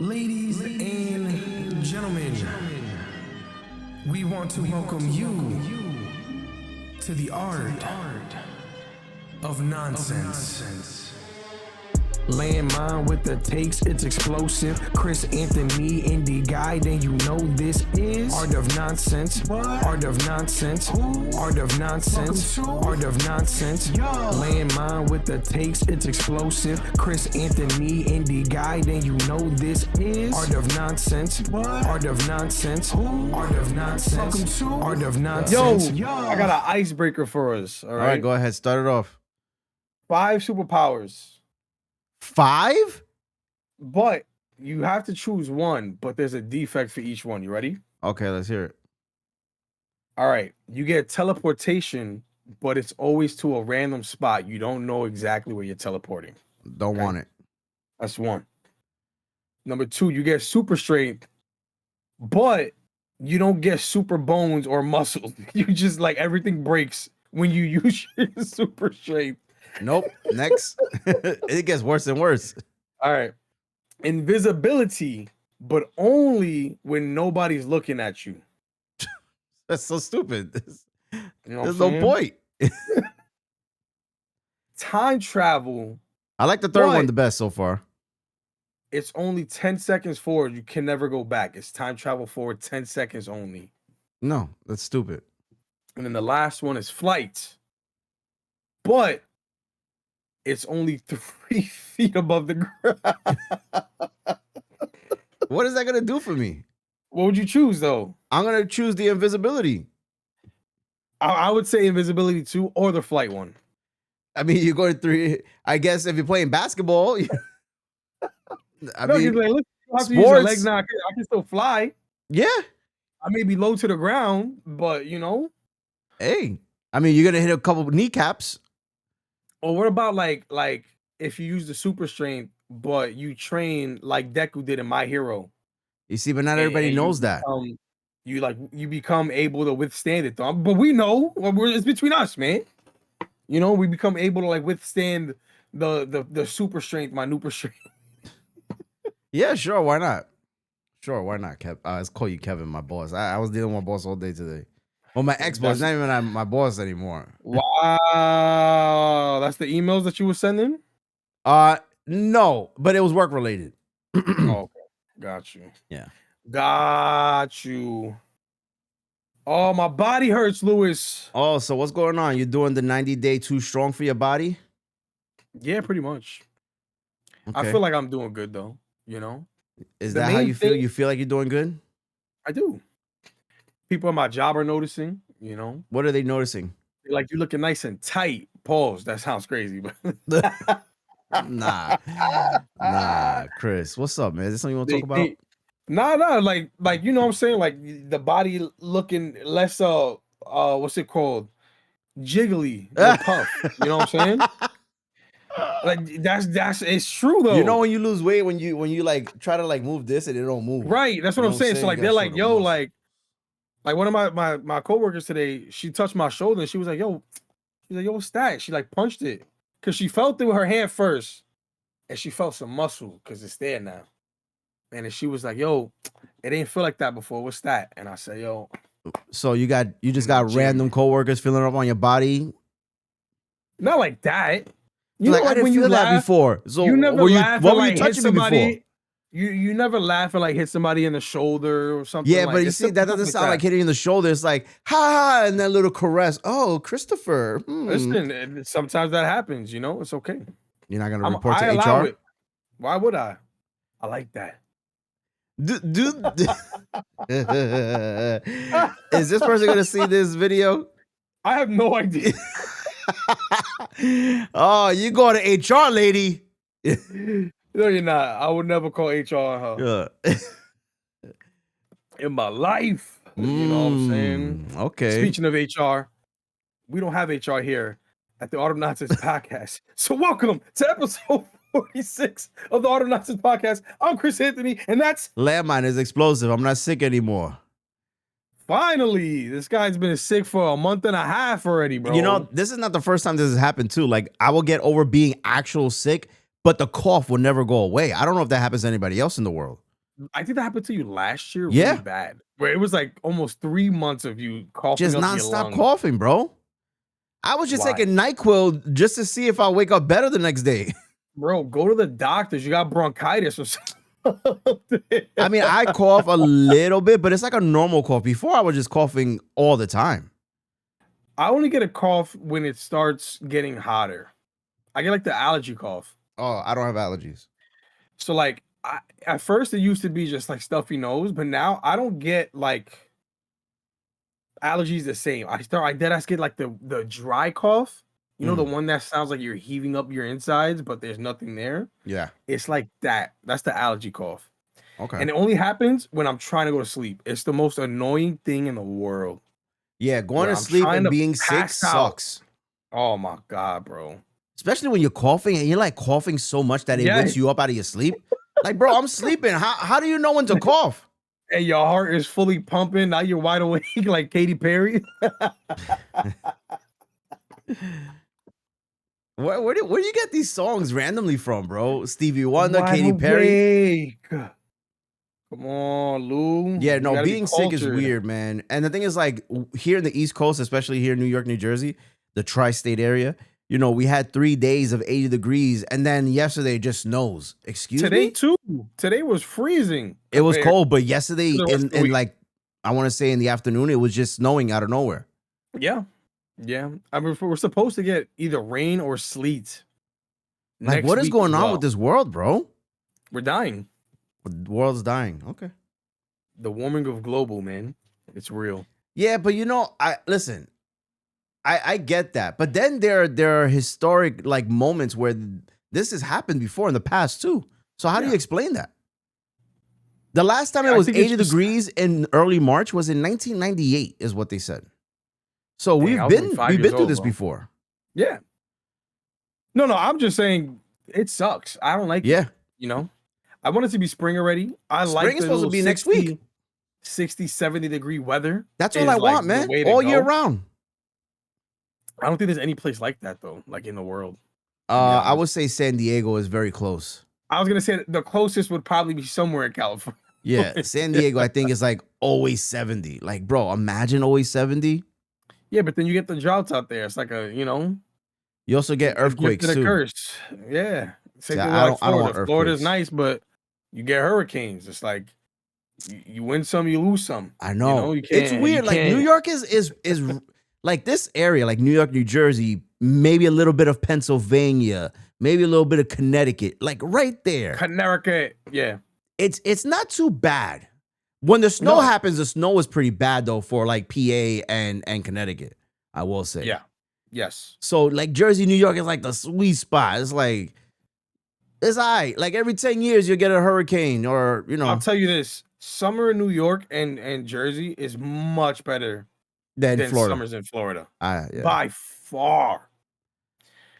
Ladies and gentlemen, we want to welcome you to the art of nonsense. Land Mind with the takes, it's explosive. Chris, Anthony, indie guy, then you know this is Art of Nonsense. What? Art of Nonsense. Who? Art of Nonsense. Art of Nonsense. Yo. Land Mind with the takes, it's explosive. Chris, Anthony, indie guy, then you know this is Art of Nonsense. What? Art of Nonsense. Who? Art of Nonsense. Art of Nonsense. Yo, I got an icebreaker for us. All right, go ahead. Start it off. 5 superpowers. 5? But you have to choose one, but there's a defect for each one. You ready? Okay, let's hear it. All right. You get teleportation, but it's always to a random spot. You don't know exactly where you're teleporting. Don't want it. That's one. Number 2, you get super strength, but you don't get super bones or muscle. You just like everything breaks when you use your super strength. Nope. Next. It gets worse and worse. All right. Invisibility, but only when nobody's looking at you. That's so stupid. There's no point. Time travel. I like the third one the best so far. It's only 10 seconds forward. You can never go back. It's time travel forward 10 seconds only. No, that's stupid. And then the last one is flight. But it's only 3 feet above the ground. What is that going to do for me? What would you choose, though? I'm going to choose the invisibility. I would say invisibility too, or the flight one. I mean, you're going 3. I guess if you're playing basketball, I mean, like, look, you have to use sports. your leg now. I can still fly. Yeah. I may be low to the ground, but you know. Hey, I mean, you're going to hit a couple of kneecaps. Or what about like if you use the super strength, but you train like Deku did in My Hero? You see, but not everybody knows that. You become able to withstand it, though. But we know it's between us, man. You know, we become able to like withstand the super strength, my super strength. Yeah, sure. Why not? Sure, why not, Kev? Let's call you Kevin, my boss. I was dealing with my boss all day today. Well, my ex-boss, not even my boss anymore. Wow. That's the emails that you were sending? No, but it was work related. Okay. Got you. Yeah. Got you. Oh, my body hurts, Lewis. Oh, so what's going on? You're doing the 90-day too strong for your body? Yeah, pretty much. Okay. I feel like I'm doing good, though. You know? Is that how you feel? You feel like you're doing good? I do. People at my job are noticing, you know. What are they noticing? They're like, you're looking nice and tight. Pause. That sounds crazy, but nah, Chris. What's up, man? Is this something you want to talk about? Nah, like you know what I'm saying? Like the body looking less what's it called? Jiggly, puff. You know what I'm saying? Like that's it's true though. You know when you lose weight, when you like try to like move this and it don't move. Right. That's what I'm saying. So like they're like, yo, like one of my coworkers today, she touched my shoulder and she was like, yo, what's that? She like punched it because she felt it with her hand first, and she felt some muscle because it's there now. And then she was like, yo, it didn't feel like that before. What's that? And I said, yo. So you just got random coworkers feeling up on your body? Not like that. You know, like when you laugh before. So you never laugh what were like you touching me before? You never laugh and like hit somebody in the shoulder or something. Yeah, like, but you see, that doesn't sound like hitting in the shoulder. It's like, ha, and that little caress. Oh, Christopher. Listen, sometimes that happens, you know, it's okay. You're not going to report to HR? It. Why would I? I like that. Dude. Is this person going to see this video? I have no idea. Oh, you go to HR, lady. No, you're not. I would never call HR on her. Yeah. In my life. You know what I'm saying? Okay. Speaking of HR, we don't have HR here at the Art of Nonsense podcast. So welcome to episode 46 of the Art of Nonsense podcast. I'm Chris Anthony, and that's Lan Mind is explosive. I'm not sick anymore. Finally, this guy's been sick for a month and a half already, bro. You know, this is not the first time this has happened too. Like, I will get over being actual sick, but the cough will never go away. I don't know if that happens to anybody else in the world. I think that happened to you last year really Yeah. bad. Where it was like almost 3 months of you coughing Just up your nonstop lungs. coughing, bro. I was just Why? taking NyQuil just to see if I wake up better the next day. Bro, go to the doctors. You got bronchitis or something. I mean, I cough a little bit, but it's like a normal cough. Before, I was just coughing all the time. I only get a cough when it starts getting hotter. I get like the allergy cough. Oh, I don't have allergies. So like at first it used to be just like stuffy nose, but now I don't get like allergies the same. I dead ass get like the dry cough. You know, the one that sounds like you're heaving up your insides, but there's nothing there. Yeah. It's like that. That's the allergy cough. Okay. And it only happens when I'm trying to go to sleep. It's the most annoying thing in the world. Yeah, going Where to I'm sleep trying and to being sick pass out. sucks. Oh my God, bro. Especially when you're coughing and you're like coughing so much that it Yeah. wakes you up out of your sleep. Like, bro, I'm sleeping. How do you know when to cough? And your heart is fully pumping. Now you're wide awake like Katy Perry. Where do you get these songs randomly from, bro? Stevie Wonder, Wide Katy Perry. awake. Come on, Lou. Yeah, You no, gotta be being sick is cultured. weird, man. And the thing is, like, here in the East Coast, especially here in New York, New Jersey, the tri-state area, you know, we had 3 days of 80 degrees, and then yesterday it just snows. Excuse Today me? too. Today was freezing. It was compared cold, but yesterday, to the rest of the in week. like, I want to say in the afternoon, it was just snowing out of nowhere. Yeah. Yeah. I mean, we're supposed to get either rain or sleet. Like, next what is week going as on well. with this world, bro? We're dying. The world's dying. Okay. The warming of global, man. It's real. Yeah, but you know, I get that. But then there are historic like moments where this has happened before in the past too. So how do you Yeah. explain that? The last time it I was think it's 80 just- degrees in early March was in 1998, is what they said. So Dang, I was only 5 we've years been through old, this bro. before. Yeah. No, I'm just saying it sucks. I don't like it. Yeah. You know? I want it to be spring already. I Spring like is the supposed to little be next week. 60, 70 degree weather. That's what is, I like, want, the man. way to All year go. round. I don't think there's any place like that though, like in the world. I honest. would say San Diego is very close. I was gonna say the closest would probably be somewhere in California. Yeah, San Diego, I think, is like always 70. Like, bro, imagine always 70. Yeah, but then you get the droughts out there. It's like a, You also get a gift earthquakes and a too. curse. Yeah. Same Yeah, thing I with don't want Florida. Florida's earthquakes. nice, but you get hurricanes. It's like you win some, you lose some. I know. You It's can't- weird. you Like New can't- York is like this area, like New York, New Jersey, maybe a little bit of Pennsylvania, maybe a little bit of Connecticut, like right there. Connecticut. Yeah. It's not too bad. When the snow No. happens, the snow is pretty bad though for like PA and Connecticut, I will say. Yeah. Yes. So like Jersey, New York is like the sweet spot. It's like it's all right. Like every 10 years you get a hurricane or I'll tell you this: summer in New York and Jersey is much better than than Florida. summers in Florida Yeah. by far.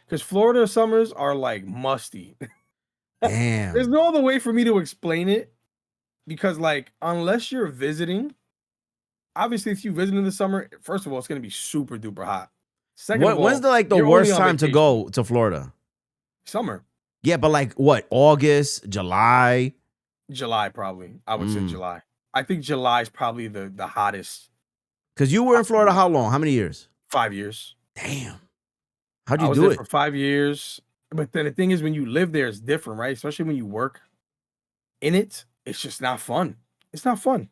Because Florida summers are like musty. Damn. There's no other way for me to explain it. Because like unless you're visiting, obviously if you visit in the summer, first of all, it's gonna be super duper hot. Second of all, When's the you're only worst on time to vacation. go to Florida? Summer, Yeah, but like what? August, July? July probably. I would say July. I think July is probably the hottest. Because you were in Florida how long? How many years? 5 years. Damn. How'd I you was do there it? for 5 years. But then the thing is, when you live there, it's different, right? Especially when you work in it, it's just not fun. It's not fun.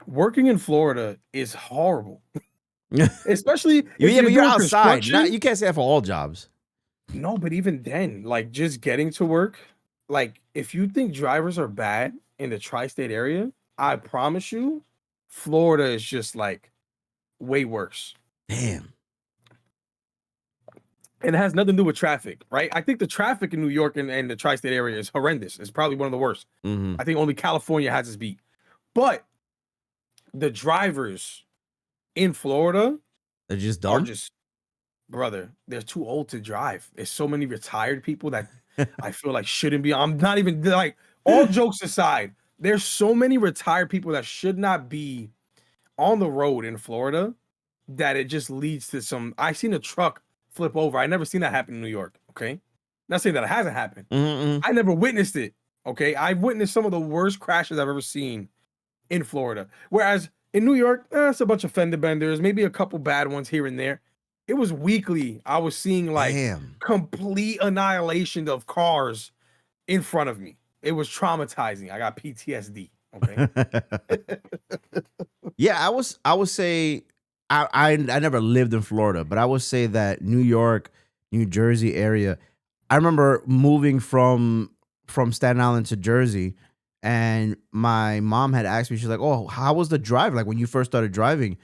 Working in Florida is horrible. Especially if Yeah, but you're doing outside. construction. You can't say that for all jobs. No, but even then, like just getting to work, like if you think drivers are bad in the tri-state area, I promise you, Florida is just like way worse. Damn. And it has nothing to do with traffic, right? I think the traffic in New York and the tri-state area is horrendous. It's probably one of the worst. Mhm. I think only California has this beat. But the drivers in Florida They're just are dumb. just, brother, they're too old to drive. There's so many retired people that I feel like shouldn't be. I'm not even like, all jokes aside, there's so many retired people that should not be on the road in Florida that it just leads to some. I seen a truck flip over. I never seen that happen in New York. Okay. Not saying that it hasn't happened. Mm-mm. I never witnessed it. Okay, I've witnessed some of the worst crashes I've ever seen in Florida. Whereas in New York, it's a bunch of fender benders, maybe a couple bad ones here and there. It was weekly. I was seeing like Damn. complete annihilation of cars in front of me. It was traumatizing. I got PTSD. Okay. Yeah, I would say I never lived in Florida, but I would say that New York, New Jersey area. I remember moving from Staten Island to Jersey, and my mom had asked me, she's like, "Oh, how was the drive? Like when you first started driving?"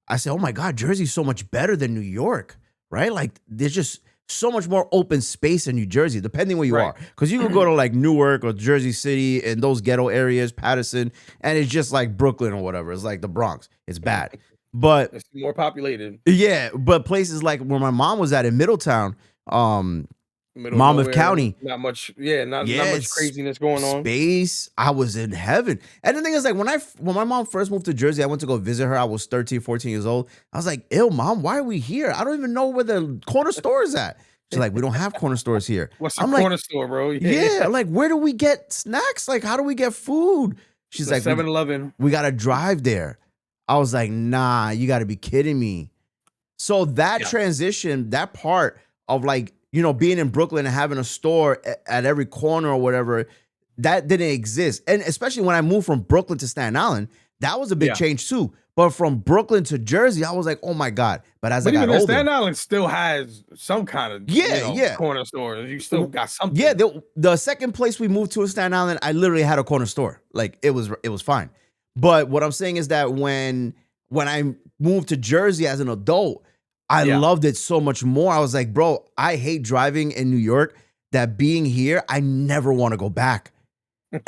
I said, "Oh my God, Jersey's so much better than New York, right? Like there's just so much more open space in New Jersey, depending where you Right. are. Because you can go to like Newark or Jersey City and those ghetto areas, Patterson, and it's just like Brooklyn or whatever. It's like the Bronx. It's bad. But It's more populated. yeah, but places like where my mom was at in Middletown, Middle of Monmouth nowhere, County. not much. Yeah, not much Yes, craziness going on. space. I was in heaven. And the thing is, like, when my mom first moved to Jersey, I went to go visit her. I was 13, 14 years old. I was like, ew, mom, why are we here? I don't even know where the corner store is at. She's like, we don't have corner stores here. What's the I'm corner like, store, bro? yeah, like, where do we get snacks? Like, how do we get food? She's like, 7-Eleven. we got to drive there. I was like, nah, you got to be kidding me. So that transition, that part of like, you know, being in Brooklyn and having a store at every corner or whatever, that didn't exist. And especially when I moved from Brooklyn to Staten Island, that was a big change too. But from Brooklyn to Jersey, I was like, oh my God. But as I got older, Staten Island still has some kind of corner stores. You still got something. Yeah, the second place we moved to in Staten Island, I literally had a corner store. Like it was fine. But what I'm saying is that when I moved to Jersey as an adult, I loved it so much more. I was like, bro, I hate driving in New York, that being here, I never want to go back.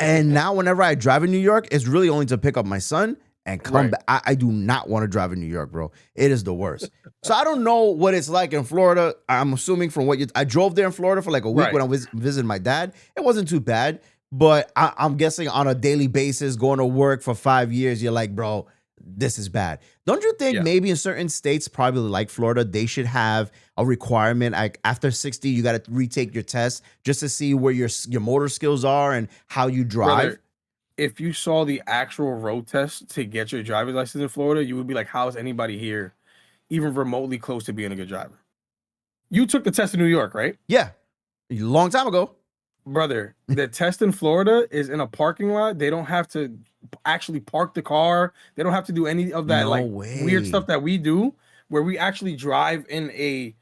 And now whenever I drive in New York, it's really only to pick up my son and come back. I do not want to drive in New York, bro. It is the worst. So I don't know what it's like in Florida. I'm assuming from what I drove there in Florida for like a week when I was visiting my dad. It wasn't too bad, but I'm guessing on a daily basis, going to work for 5 years, you're like, bro, this is bad. Don't you think maybe in certain states, probably like Florida, they should have a requirement like after 60, you got to retake your test just to see where your motor skills are and how you drive? Brother, if you saw the actual road test to get your driver's license in Florida, you would be like, how is anybody here even remotely close to being a good driver? You took the test in New York, right? Yeah. A long time ago. Brother, the test in Florida is in a parking lot. They don't have to actually park the car. They don't have to do any of that weird stuff that we do, where we actually drive in a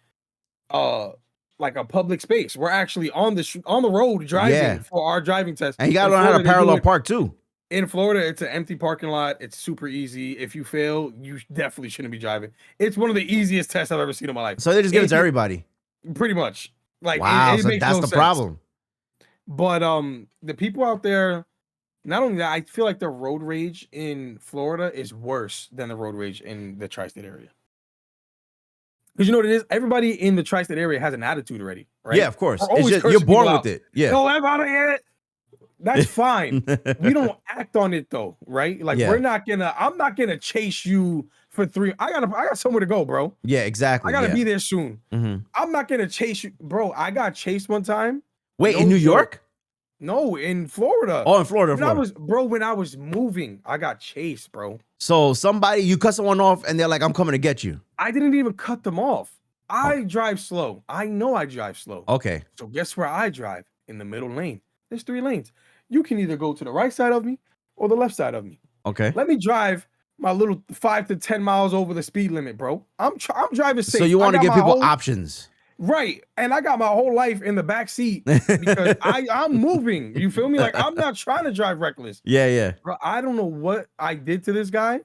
like a public space. We're actually on the road driving for our driving test. And you gotta learn how to parallel park too. In Florida, it's an empty parking lot. It's super easy. If you fail, you definitely shouldn't be driving. It's one of the easiest tests I've ever seen in my life. So they just give it to everybody. Pretty much. Like, wow, it so makes that's no the sense. problem. But the people out there, not only that, I feel like the road rage in Florida is worse than the road rage in the tri-state area. Because you know what it is? Everybody in the tri-state area has an attitude already, right? Yeah, of course. It's just, you're born with it. Yeah. No, that's fine. We don't act on it though, right? Like I'm not gonna chase you for 3. I got somewhere to go, bro. Yeah, exactly. I gotta be there soon. I'm not gonna chase you, bro. I got chased one time. Wait, in New York? No, in Florida. Oh, in Florida. When I was moving, I got chased, bro. So you cut someone off and they're like, I'm coming to get you. I didn't even cut them off. I drive slow. I know I drive slow. Okay. So guess where I drive? In the middle lane. There's 3 lanes. You can either go to the right side of me or the left side of me. Okay. Let me drive my little 5 to 10 miles over the speed limit, bro. I'm driving safe. So you want to give people options. Right. And I got my whole life in the back seat because I'm moving. You feel me? Like, I'm not trying to drive reckless. Yeah. Bro, I don't know what I did to this guy.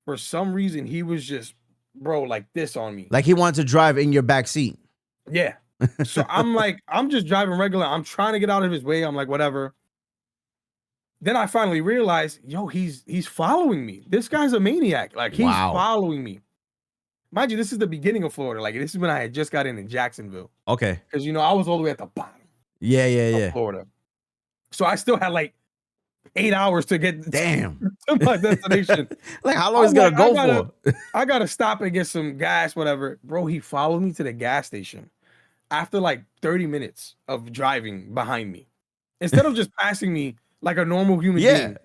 For some reason, he was just, bro, like this on me. Like he wanted to drive in your back seat. Yeah. So I'm like, I'm just driving regular. I'm trying to get out of his way. I'm like, whatever. Then I finally realized, yo, he's following me. This guy's a maniac. Like, he's following me. Mind you, this is the beginning of Florida. Like, this is when I had just got in Jacksonville. Okay. Because, you know, I was all the way at the bottom. Yeah. Florida. So I still had like 8 hours to get to my destination. Like, how long is it going to go for? I got to stop and get some gas, whatever. Bro, he followed me to the gas station after like 30 minutes of driving behind me. instead of just passing me like a normal human being.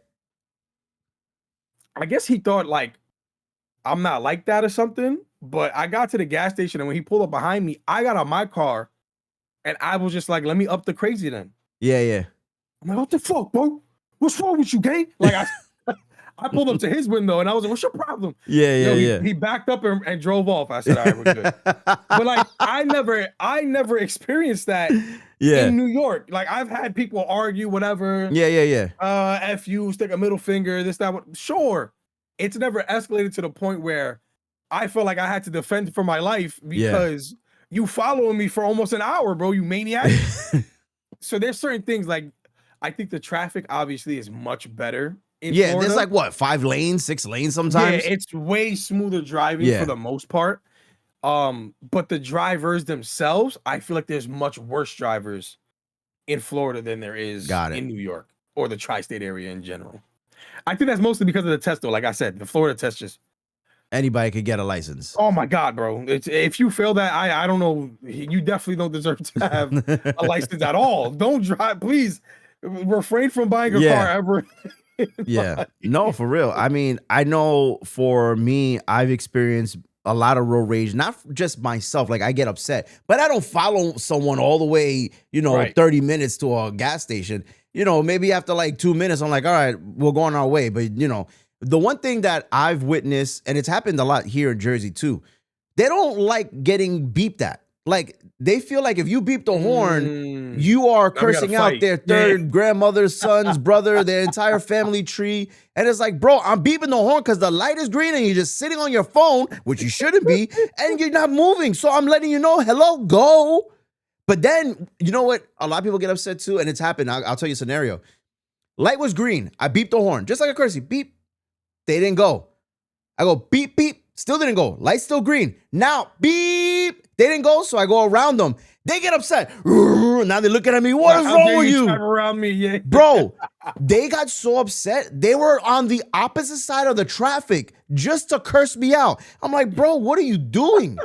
I guess he thought like I'm not like that or something. But I got to the gas station, and when he pulled up behind me, I got out my car, and I was just like, "Let me up the crazy then." Yeah. I'm like, "What the fuck, bro? What's wrong with you, gang?" Like I pulled up to his window, and I was like, "What's your problem?" He backed up and drove off. I said, "All right, we're good." But like, I never experienced that in New York. Like, I've had people argue, whatever. Yeah. F you, stick a middle finger, this, that, what. Sure. It's never escalated to the point where I felt like I had to defend for my life because you following me for almost an hour, bro, you maniac. So there's certain things like, I think the traffic obviously is much better in Florida. There's like what, 5 lanes, 6 lanes sometimes? Yeah, it's way smoother driving for the most part. But the drivers themselves, I feel like there's much worse drivers in Florida than there is in New York or the tri-state area in general. I think that's mostly because of the test, though. Like I said, the Florida test just anybody could get a license. Oh my God, bro! If you fail that, I don't know. You definitely don't deserve to have a license at all. Don't drive, please. Refrain from buying a car ever. No, for real. I mean, I know for me, I've experienced a lot of road rage, not just myself. Like, I get upset, but I don't follow someone all the way, 30 minutes to a gas station. Maybe after like 2 minutes, I'm like, all right, we'll go on our way. But, the one thing that I've witnessed, and it's happened a lot here in Jersey too, they don't like getting beeped at. Like, they feel like if you beep the horn, you are cursing out their third grandmother, son's brother, their entire family tree. And it's like, bro, I'm beeping the horn because the light is green and you're just sitting on your phone, which you shouldn't be, and you're not moving. So I'm letting you know, hello, go. But then, you know what? A lot of people get upset too, and it's happened. I'll tell you a scenario. Light was green. I beeped the horn, just like a courtesy. Beep. They didn't go. I go, beep, beep. Still didn't go. Light's still green. Now, beep. They didn't go, so I go around them. They get upset. Now they're looking at me. What is wrong with you? Around me, Bro, they got so upset. They were on the opposite side of the traffic just to curse me out. I'm like, bro, what are you doing?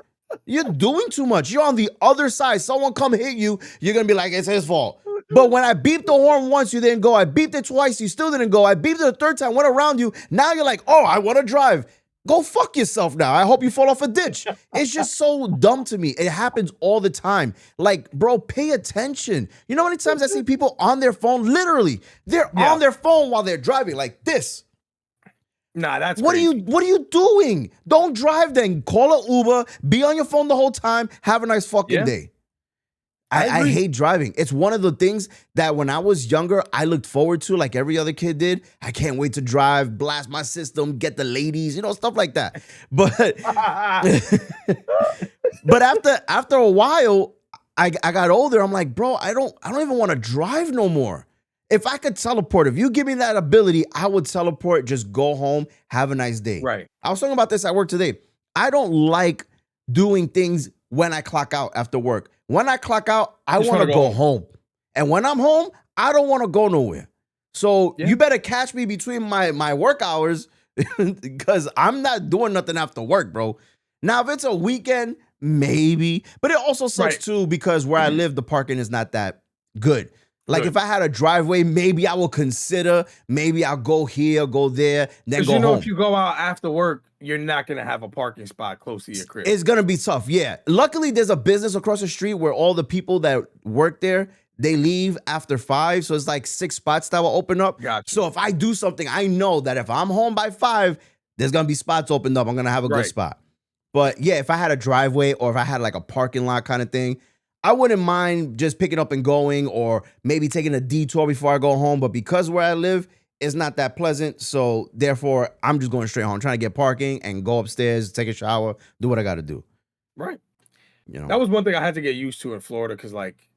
You're doing too much. You're on the other side. Someone come hit you. You're going to be like, it's his fault. But when I beeped the horn once, you didn't go. I beeped it twice, you still didn't go. I beeped it a third time, went around you. Now you're like, oh, I want to drive. Go fuck yourself now. I hope you fall off a ditch. It's just so dumb to me. It happens all the time. Like, bro, pay attention. You know how many times I see people on their phone? Literally, they're on their phone while they're driving like this. Nah, that's what crazy. What are you doing? Don't drive then. Call an Uber. Be on your phone the whole time. Have a nice fucking day. I hate driving. It's one of the things that when I was younger, I looked forward to, like every other kid did. I can't wait to drive, blast my system, get the ladies, stuff like that. But but after a while, I got older. I'm like, bro, I don't even want to drive no more. If I could teleport, if you give me that ability, I would teleport, just go home, have a nice day. Right. I was talking about this at work today. I don't like doing things when I clock out after work. When I clock out, I want to go home. And when I'm home, I don't want to go nowhere. So you better catch me between my work hours because I'm not doing nothing after work, bro. Now, if it's a weekend, maybe. But it also sucks too because where I live, the parking is not that good. Like if I had a driveway, maybe I will consider, maybe I'll go here, go there, then go home. If you go out after work, you're not going to have a parking spot close to your crib. It's going to be tough, yeah. Luckily, there's a business across the street where all the people that work there, they leave after 5. So it's like 6 spots that will open up. Gotcha. So if I do something, I know that if I'm home by 5, there's going to be spots opened up. I'm going to have a good spot. But yeah, if I had a driveway or if I had like a parking lot kind of thing, I wouldn't mind just picking up and going or maybe taking a detour before I go home. But because where I live, it's not that pleasant. So therefore, I'm just going straight home, trying to get parking and go upstairs, take a shower, do what I got to do. Right. That was one thing I had to get used to in Florida because like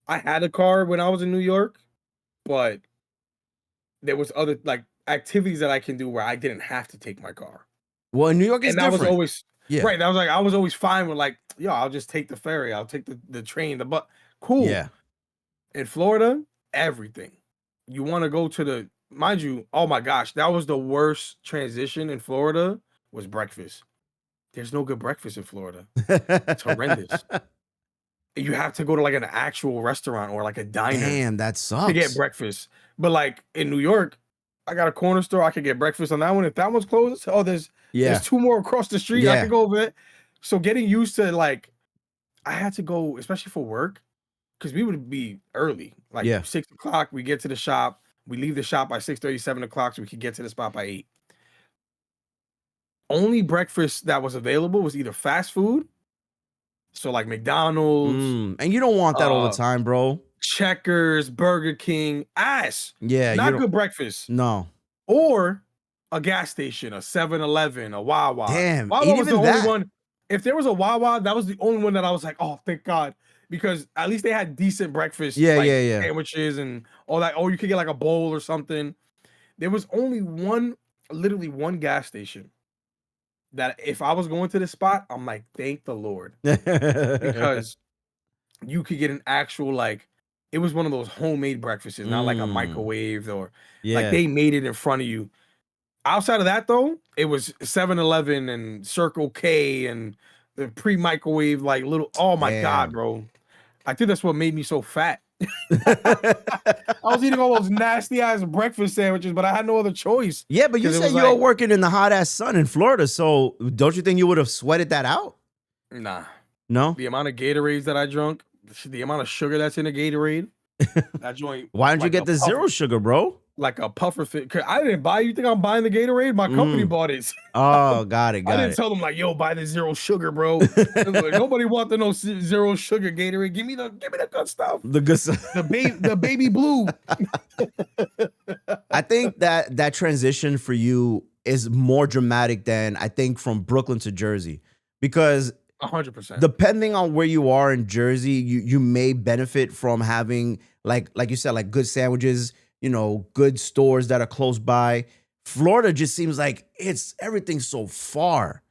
I had a car when I was in New York, but there was other like activities that I can do where I didn't have to take my car. Well, in New York is different. That was always right. That was like I was always fine with like, yo, I'll just take the ferry, I'll take the train, the bus. Cool. Yeah. In Florida, everything. You want to go to the mind you, oh my gosh, that was the worst transition in Florida was breakfast. There's no good breakfast in Florida. It's horrendous. you have to go to like an actual restaurant or like a diner Damn, that to get sucks. breakfast. But like in New York, I got a corner store. I could get breakfast on that one. If that one's closed, there's Yeah. two more across the street. I Yeah. could go over it. So getting used to like, I had to go, especially for work, because we would be early, like 6 o'clock. We get to the shop. We leave the shop by 6:30, 7 o'clock, so we could get to the spot by 8. Only breakfast that was available was either fast food, so like McDonald's, and you don't want that all the time, bro. Checkers, Burger King, not good breakfast. No. Or a gas station, a 7-Eleven, a Wawa. Damn, Wawa was the only one. If there was a Wawa, that was the only one that I was like, oh, thank God. Because at least they had decent breakfast, sandwiches and all that. Or you could get like a bowl or something. There was only literally one gas station that if I was going to this spot, I'm like, thank the Lord. Because you could get an actual, like, it was one of those homemade breakfasts, not like a microwave or like they made it in front of you. Outside of that, though, it was 7-Eleven and Circle K and the pre-microwave, like little, oh my God, bro. I think that's what made me so fat. I was eating all those nasty ass breakfast sandwiches, but I had no other choice. Yeah, but you said you were working in the hot ass sun in Florida, so don't you think you would have sweated that out? Nah. No? The amount of Gatorades that I drunk, the amount of sugar that's in a Gatorade, that joint. Why don't you get the zero sugar, bro? Like a puffer fit. I didn't buy. You think I'm buying the Gatorade? My company bought it. Oh, got it. I didn't tell them like, yo, buy the zero sugar, bro. Like, nobody want the no zero sugar Gatorade. Give me the good stuff. The good stuff. The baby blue. I think that transition for you is more dramatic than I think from Brooklyn to Jersey, because 100%. Depending on where you are in Jersey, you may benefit from having like you said, like good sandwiches, good stores that are close by. Florida just seems like everything's so far.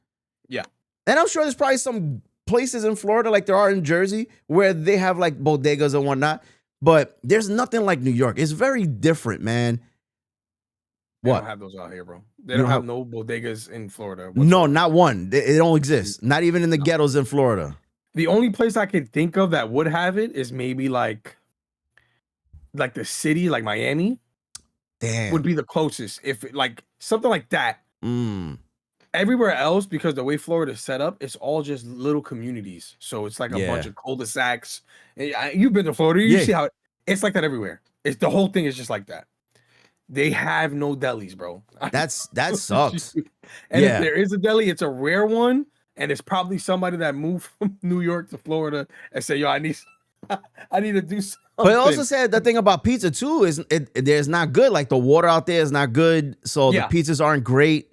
Yeah. And I'm sure there's probably some places in Florida like there are in Jersey where they have like bodegas and whatnot, but there's nothing like New York. It's very different, man. They don't have those out here, bro. They don't have no bodegas in Florida whatsoever. No, not one. It don't exist. Not even in the ghettos in Florida. The only place I could think of that would have it is maybe like the city, like Miami. Damn. Would be the closest. If like something like that. Everywhere else, because the way Florida is set up, it's all just little communities. So it's like a bunch of cul-de-sacs. You've been to Florida. You see how it's like that everywhere. It's the whole thing is just like that. They have no delis, bro. That sucks. And if there is a deli, it's a rare one. And it's probably somebody that moved from New York to Florida and said, yo, I need to do something. But it also said the thing about pizza too is there's not good. Like the water out there is not good. So the pizzas aren't great.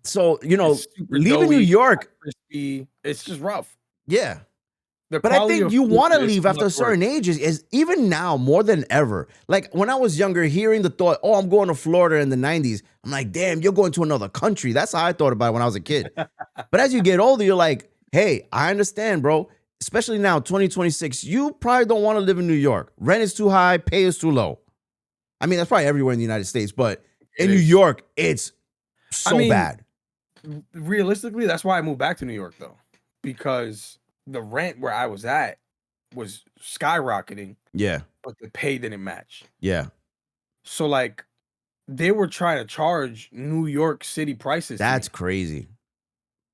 So, leaving New York, crispy, it's just rough. Yeah. But I think you want to leave after a certain age is even now more than ever. Like when I was younger, hearing the thought, oh, I'm going to Florida in the 90s. I'm like, damn, you're going to another country. That's how I thought about it when I was a kid. But as you get older, you're like, hey, I understand, bro. Especially now, 2026, you probably don't want to live in New York. Rent is too high, pay is too low. I mean, that's probably everywhere in the United States, but in New York, it's so bad. Realistically, that's why I moved back to New York, though, because the rent where I was at was skyrocketing. Yeah. But the pay didn't match. Yeah. So, like, they were trying to charge New York City prices. That's crazy.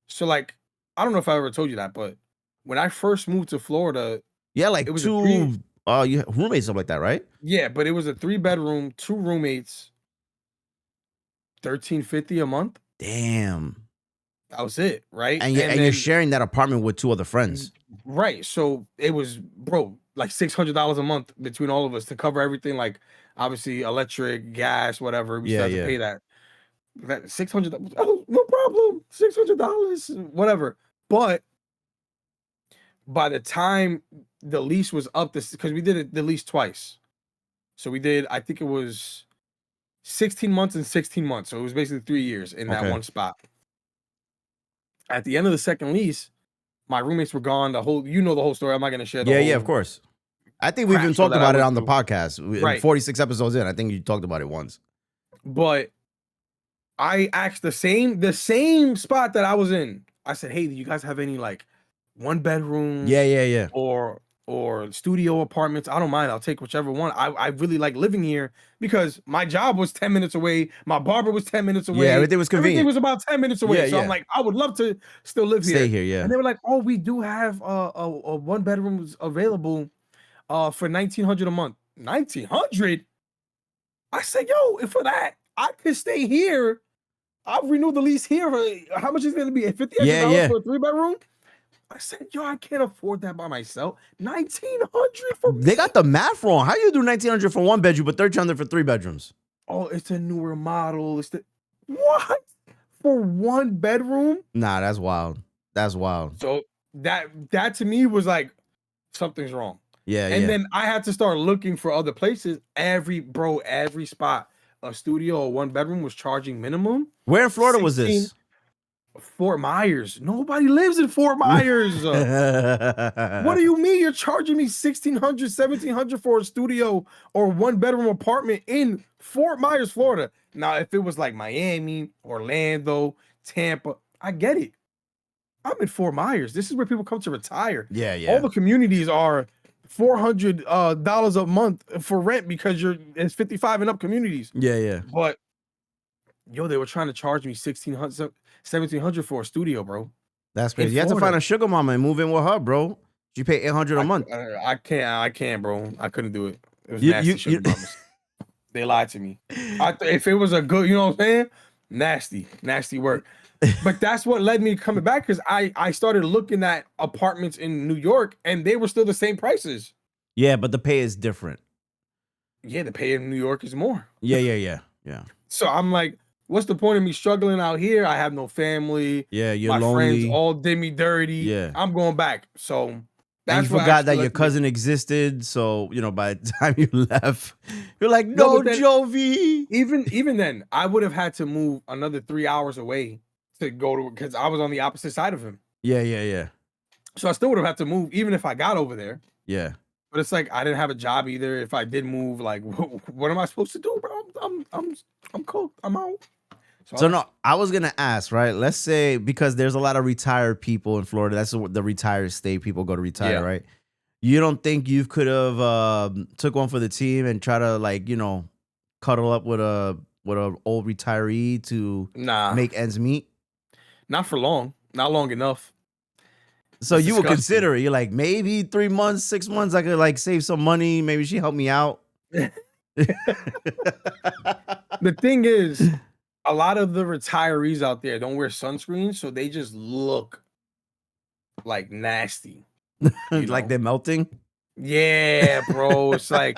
So, like, I don't know if I ever told you that, but when I first moved to Florida, like it was you have roommates, something like that, right? Yeah, but it was a 3-bedroom, 2 roommates, $1,350 a month. Damn. That was it, right? And you're sharing that apartment with 2 other friends. Right. So it was, bro, like $600 a month between all of us to cover everything, like obviously electric, gas, whatever. We still had to pay that. That $600. Oh, no problem. $600, whatever. But by the time the lease was up, because we did the lease twice. So we did, I think it was 16 months and 16 months. So it was basically 3 years in that one spot. At the end of the second lease, my roommates were gone. The whole story. I'm not going to share the whole. Yeah, of course. I think we've even talked about it on the podcast. Right. 46 episodes in, I think you talked about it once. But I asked the same spot that I was in. I said, hey, do you guys have any like one bedrooms. Yeah. Or studio apartments. I don't mind. I'll take whichever one. I really like living here because my job was 10 minutes away. My barber was 10 minutes away. Yeah, everything was convenient. Everything was about 10 minutes away. Yeah, so I'm yeah. like, I would love to still live Stay here, yeah. And they were like, oh, we do have a one bedroom available for $1,900 a month. 1,900? I said, yo, if for that, I could stay here. I'll renew the lease here. How much is it going to be? $5,800 for a 3-bedroom? I said, yo, I can't afford that by myself. 1,900 for me. They got the math wrong. How you do 1,900 for 1 bedroom, but 1,300 for 3 bedrooms? Oh, it's a newer model. It's the what for 1 bedroom? Nah, that's wild. That's wild. So that to me was like something's wrong. Yeah, and then I had to start looking for other places. Every spot, a studio or 1 bedroom was charging minimum. Where in Florida was this? Fort Myers. Nobody lives in Fort Myers. What do you mean you're charging me $1,600, $1,700 for a studio or 1 bedroom apartment in Fort Myers, Florida? Now, if it was like Miami, Orlando, Tampa, I get it. I'm in Fort Myers. This is where people come to retire. Yeah. All the communities are $400 a month for rent because it's 55 and up communities. Yeah. But yo, they were trying to charge me $1,600, $1,700 for a studio, bro. That's crazy. You have to find a sugar mama and move in with her, bro. You pay $800 a month. I can't, bro. I couldn't do it. It was nasty sugar mamas. They lied to me. If it was a good, you know what I'm saying? Nasty work. But that's what led me coming back because I started looking at apartments in New York and they were still the same prices. Yeah, but the pay is different. Yeah, the pay in New York is more. Yeah. So I'm like, what's the point of me struggling out here? I have no family. Yeah, you're my lonely. friends all did me dirty. Yeah. I'm going back. So that's and you forgot that your cousin existed. So, by the time you left, you're like, no, Jovi. Even then, I would have had to move another 3 hours away to go to, because I was on the opposite side of him. Yeah. So I still would have had to move, even if I got over there. Yeah. But it's like I didn't have a job either. If I did move, like, what am I supposed to do, bro? I'm cooked. I'm out. So no, I was gonna ask, right? Let's say because there's a lot of retired people in Florida. That's the retired state. People go to retire, right? You don't think you could have took one for the team and try to cuddle up with a old retiree to make ends meet? Not for long. Not long enough. So you would consider it. You're like, maybe 3 months, 6 months, I could save some money. Maybe she helped me out. The thing is, a lot of the retirees out there don't wear sunscreen, so they just look like nasty. Like they're melting? Yeah, bro. It's like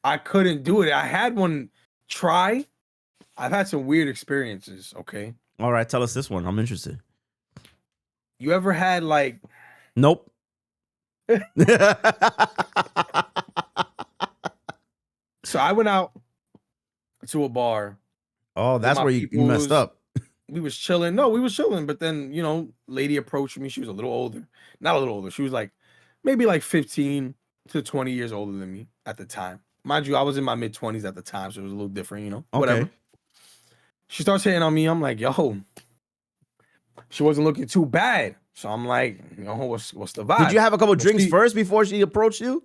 I couldn't do it. I had one try. I've had some weird experiences, okay? All right, tell us this one. I'm interested. You ever had Nope. So I went out to a bar. Oh, that's where you messed up. We was chilling. No, we was chilling. But then, lady approached me. She was a little older. Not a little older. She was maybe 15 to 20 years older than me at the time. Mind you, I was in my mid-20s at the time, so it was a little different, Okay. Whatever. She starts hitting on me. I'm like, yo. She wasn't looking too bad. So I'm like, what's the vibe? Did you have a couple drinks first before she approached you?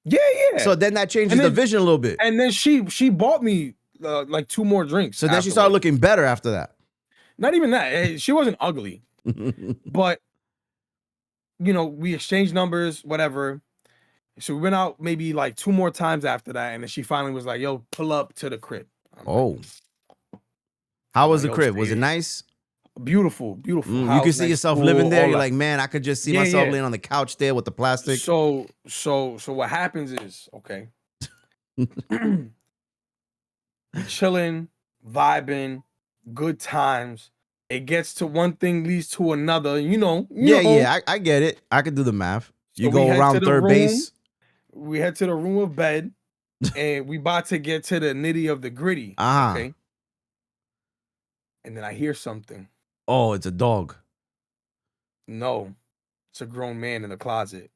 Yeah. So then that changes the vision a little bit. And then she bought me 2 more drinks. So then she started looking better after that. Not even that. She wasn't ugly. But, we exchanged numbers, whatever. So we went out maybe 2 more times after that. And then she finally was like, yo, pull up to the crib. How was the crib? Was it nice? Beautiful. You could see yourself living there. You're like, man, I could just see myself laying on the couch there with the plastic. So what happens is, okay, chilling, vibing, good times. It gets to one thing leads to another. Yeah, I get it. I could do the math. You go around third base. We head to the room of bed, and we about to get to the nitty of the gritty. Okay. And then I hear something. Oh, it's a dog. No, it's a grown man in the closet.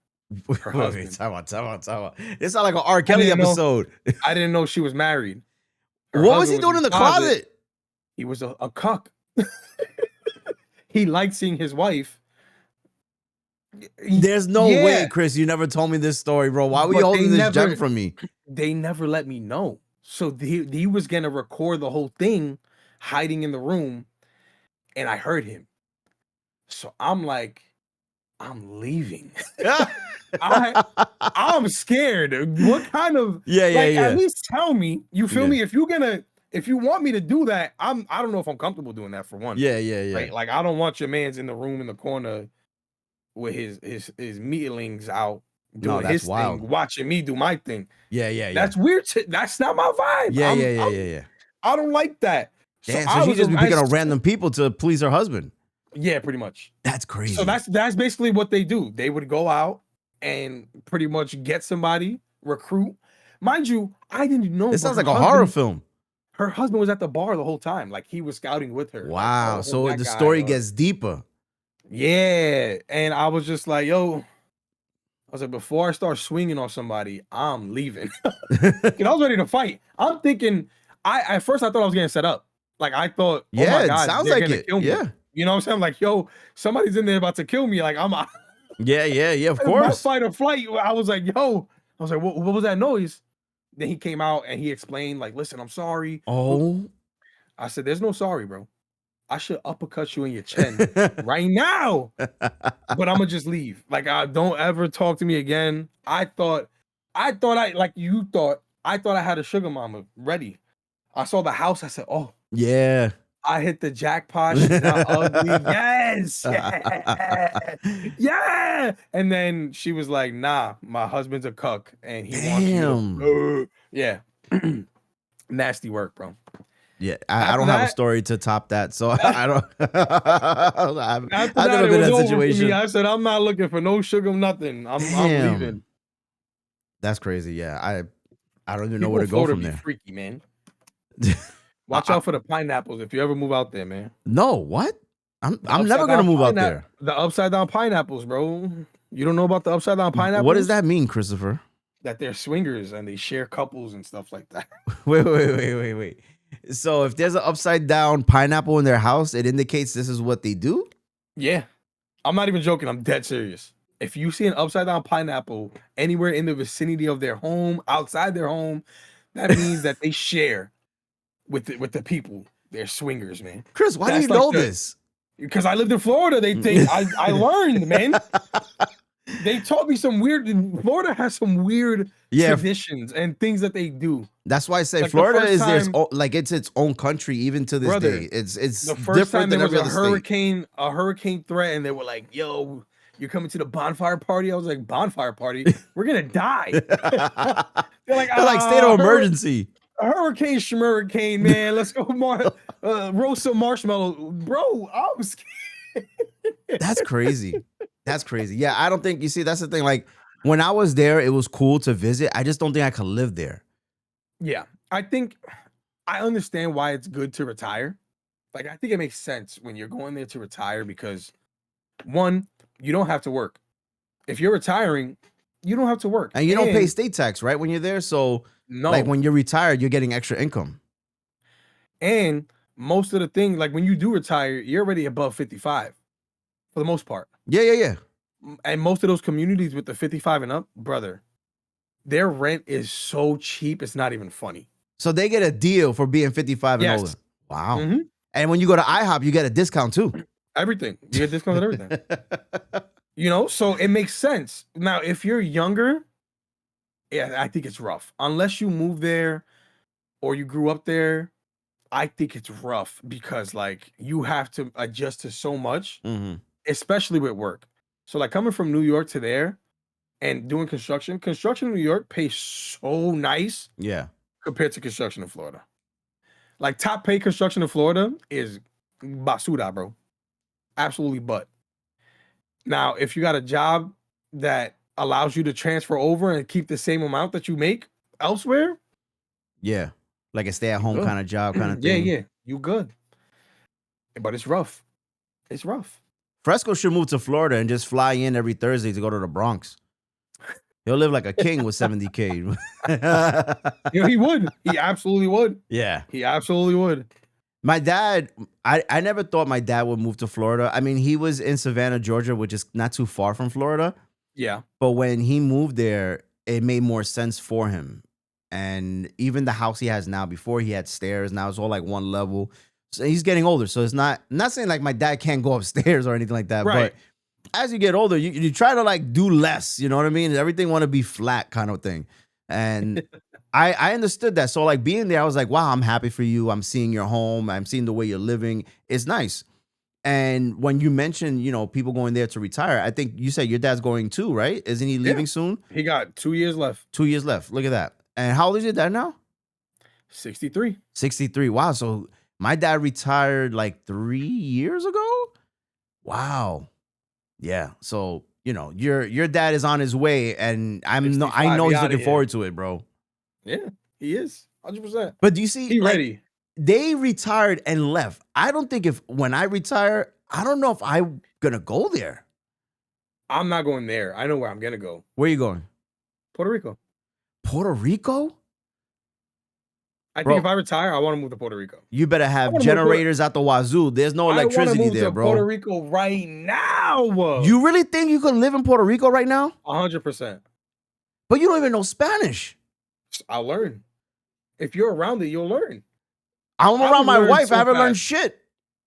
Wait, time out. It's not like an R. Kelly episode. I didn't know she was married. What was he doing in the closet? He was a cuck. He liked seeing his wife There's no Yeah. way, Chris. You never told me this story, bro. Why were you But holding they this never- gem from me? They never let me know. So he was gonna record the whole thing, hiding in the room, and I heard him. So I'm like, I'm leaving. I'm scared. What kind of Yeah. At least tell me. You feel Yeah. me? If you want me to do that, I don't know if I'm comfortable doing that for one. Yeah. Right? Like I don't want your man's in the room in the corner with his mealings out No, doing that's his wild. thing, watching me do my thing. Yeah. That's weird. That's not my vibe. Yeah. I don't like that. Damn, so she just be picking up random people to please her husband. Yeah, pretty much. That's crazy. So that's basically what they do. They would go out and pretty much get somebody, recruit. Mind you, I didn't know. It sounds like a horror film. Her husband was at the bar the whole time. Like he was scouting with her. Wow. Like, so the story gets deeper. Yeah. And I was just like, yo, I was like, before I start swinging on somebody, I'm leaving. And I was ready to fight. I'm thinking, at first I thought I was getting set up. Like I thought, oh my God, it sounds they're like gonna it. kill me. Yeah. You know what I'm saying? Like, yo, somebody's in there about to kill me. Like I'm Yeah. Of my course. fight or flight. I was like, yo, I was like, what was that noise? Then he came out and he explained, like, listen, I'm sorry. Oh. I said, there's no sorry, bro. I should uppercut you in your chin right now. But I'm gonna just leave. Like, don't ever talk to me again. I thought I had a sugar mama ready. I saw the house. I said, oh, Yeah. I hit the jackpot. She's not ugly. Yes. Yeah. And then she was like, nah, my husband's a cuck and he wants you to, yeah. Nasty work, bro. Yeah, I don't have a story to top that, so I don't. I've After never that, been it in was that over for me. situation. I said, I'm not looking for no sugar, nothing. I'm leaving. That's crazy. Yeah, I don't even know People where to in go Florida from be there. freaky, man. Watch out for the pineapples if you ever move out there, man. No, what? I'm The never gonna upside-down move out there. The upside down pineapples, bro. You don't know about the upside down pineapples? What does that mean, Christopher? That they're swingers and they share couples and stuff like that. Wait. So if there's an upside down pineapple in their house, it indicates this is what they do? Yeah. I'm not even joking. I'm dead serious. If you see an upside down pineapple anywhere in the vicinity of their home, outside their home, that means that they share with the people. They're swingers, man. Chris, why do you know this? Because I lived in Florida. I learned, man. They taught me some weird. Florida has some weird traditions and things that they do. That's why I say like Florida is it's its own country even to this brother, day. It's the first different time than there was every other state. a hurricane threat, and they were like, "Yo, you're coming to the bonfire party." I was like, "Bonfire party? We're gonna die." They're like, state of emergency. Hurricane, man. Let's go roast some marshmallow, bro. I was scared. That's crazy. That's crazy. Yeah, I don't think you see. That's the thing. Like when I was there, it was cool to visit. I just don't think I could live there. Yeah, I think I understand why it's good to retire. Like, I think it makes sense when you're going there to retire because, one, you don't have to work. If you're retiring, you don't have to work. And you don't pay state tax, right, when you're there? So, like, when you're retired, you're getting extra income. And most of the thing, like, when you do retire, you're already above 55 for the most part. Yeah. And most of those communities with the 55 and up, brother, their rent is so cheap, it's not even funny. So they get a deal for being 55 and older. Wow. Mm-hmm. And when you go to IHOP, you get a discount too. Everything. You get discounts on everything. You know, so it makes sense. Now, if you're younger, yeah, I think it's rough. Unless you move there or you grew up there, I think it's rough because, like, you have to adjust to so much, especially with work. So, like, coming from New York to there and doing construction in New York pays so nice compared to construction in Florida. Like, top pay construction in Florida is basura, bro. Absolutely butt. Now, if you got a job that allows you to transfer over and keep the same amount that you make elsewhere. Yeah. Like a stay-at-home kind of job kind of thing. Yeah. You good. But it's rough. It's rough. Fresco should move to Florida and just fly in every Thursday to go to the Bronx. He'll live like a king with $70K. Yeah, he would. He absolutely would. Yeah. He absolutely would. My dad, I never thought my dad would move to Florida. I mean, he was in Savannah, Georgia, which is not too far from Florida. Yeah. But when he moved there, it made more sense for him. And even the house he has now, before he had stairs, now it's all like one level. So he's getting older. So it's not, I'm not saying like my dad can't go upstairs or anything like that. Right. But as you get older, you try to like do less, you know what I mean? Everything want to be flat kind of thing. And I understood that. So like being there, I was like, wow, I'm happy for you. I'm seeing your home. I'm seeing the way you're living. It's nice. And when you mentioned, you know, people going there to retire, I think you said your dad's going too, right? Isn't he leaving soon? He got 2 years left. 2 years left. Look at that. And how old is your dad now? 63. 63. Wow. So my dad retired like 3 years ago. Wow. Yeah. So, you know, your dad is on his way, and I know he's looking forward to it, bro. Yeah, he is. 100%. But do you see, He like, ready. they retired and left. I don't think when I retire, I don't know if I'm gonna go there. I'm not going there. I know where I'm gonna go. Where you going? Puerto Rico. Puerto Rico? I Bro, think if I retire, I want to move to Puerto Rico. you better have generators at the wazoo. There's no electricity I want to move there, to bro. Puerto Rico right now. You really think you could live in Puerto Rico right now? 100%. But you don't even know Spanish. I'll learn. If you're around it, you'll learn. I'm around my wife. I haven't learned shit.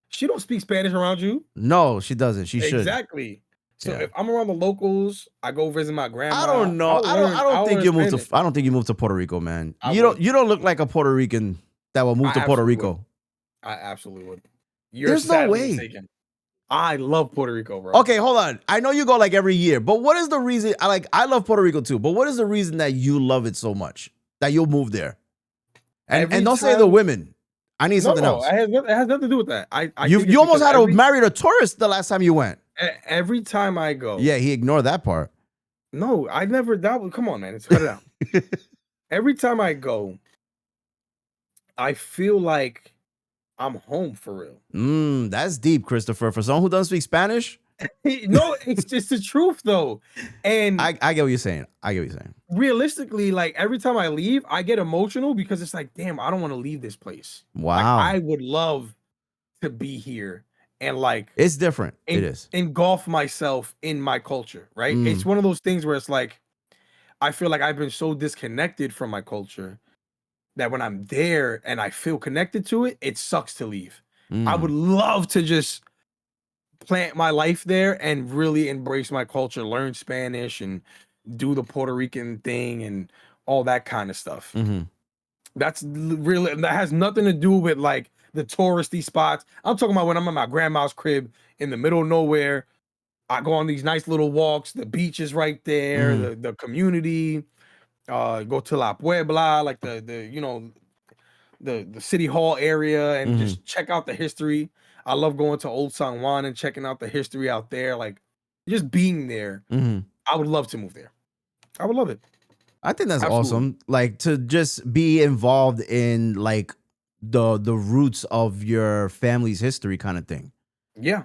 She don't speak Spanish around you. No, she doesn't. She should. Exactly. So Yeah. if I'm around the locals, I go visit my grandma. I don't know. I don't think you moved to. I don't think you moved to Puerto Rico, man. You don't look like a Puerto Rican that will move to Puerto Rico. I absolutely would. There's no way. Mistaken. I love Puerto Rico, bro. Okay, hold on. I know you go like every year, but what is the reason? I love Puerto Rico too, but what is the reason that you love it so much that you'll move there? And don't say the women. I need something else. It has nothing to do with that. You almost had to marry a tourist the last time you went. Every time I go. Yeah, he ignored that part. No, I never. Come on, man. Let's cut it out. Every time I go, I feel like I'm home for real. That's deep, Christopher. For someone who doesn't speak Spanish. No, it's just the truth though. And I get what you're saying. Realistically, like every time I leave, I get emotional because it's like, damn, I don't want to leave this place. Wow. Like, I would love to be here and like it's different. It is. Engulf myself in my culture, right? It's one of those things where it's like I feel like I've been so disconnected from my culture that when I'm there and I feel connected to it, it sucks to leave. I would love to just plant my life there and really embrace my culture, learn Spanish and do the Puerto Rican thing and all that kind of stuff. That's really, that has nothing to do with like the touristy spots. I'm talking about when I'm at my grandma's crib in the middle of nowhere. I go on these nice little walks. The beach is right there. The community. Go to La Puebla, like the you know the city hall area, and just check out the history. I love going to Old San Juan and checking out the history out there. Like just being there. I would love to move there. I would love it. I think that's awesome. Like to just be involved in like the roots of your family's history kind of thing. Yeah.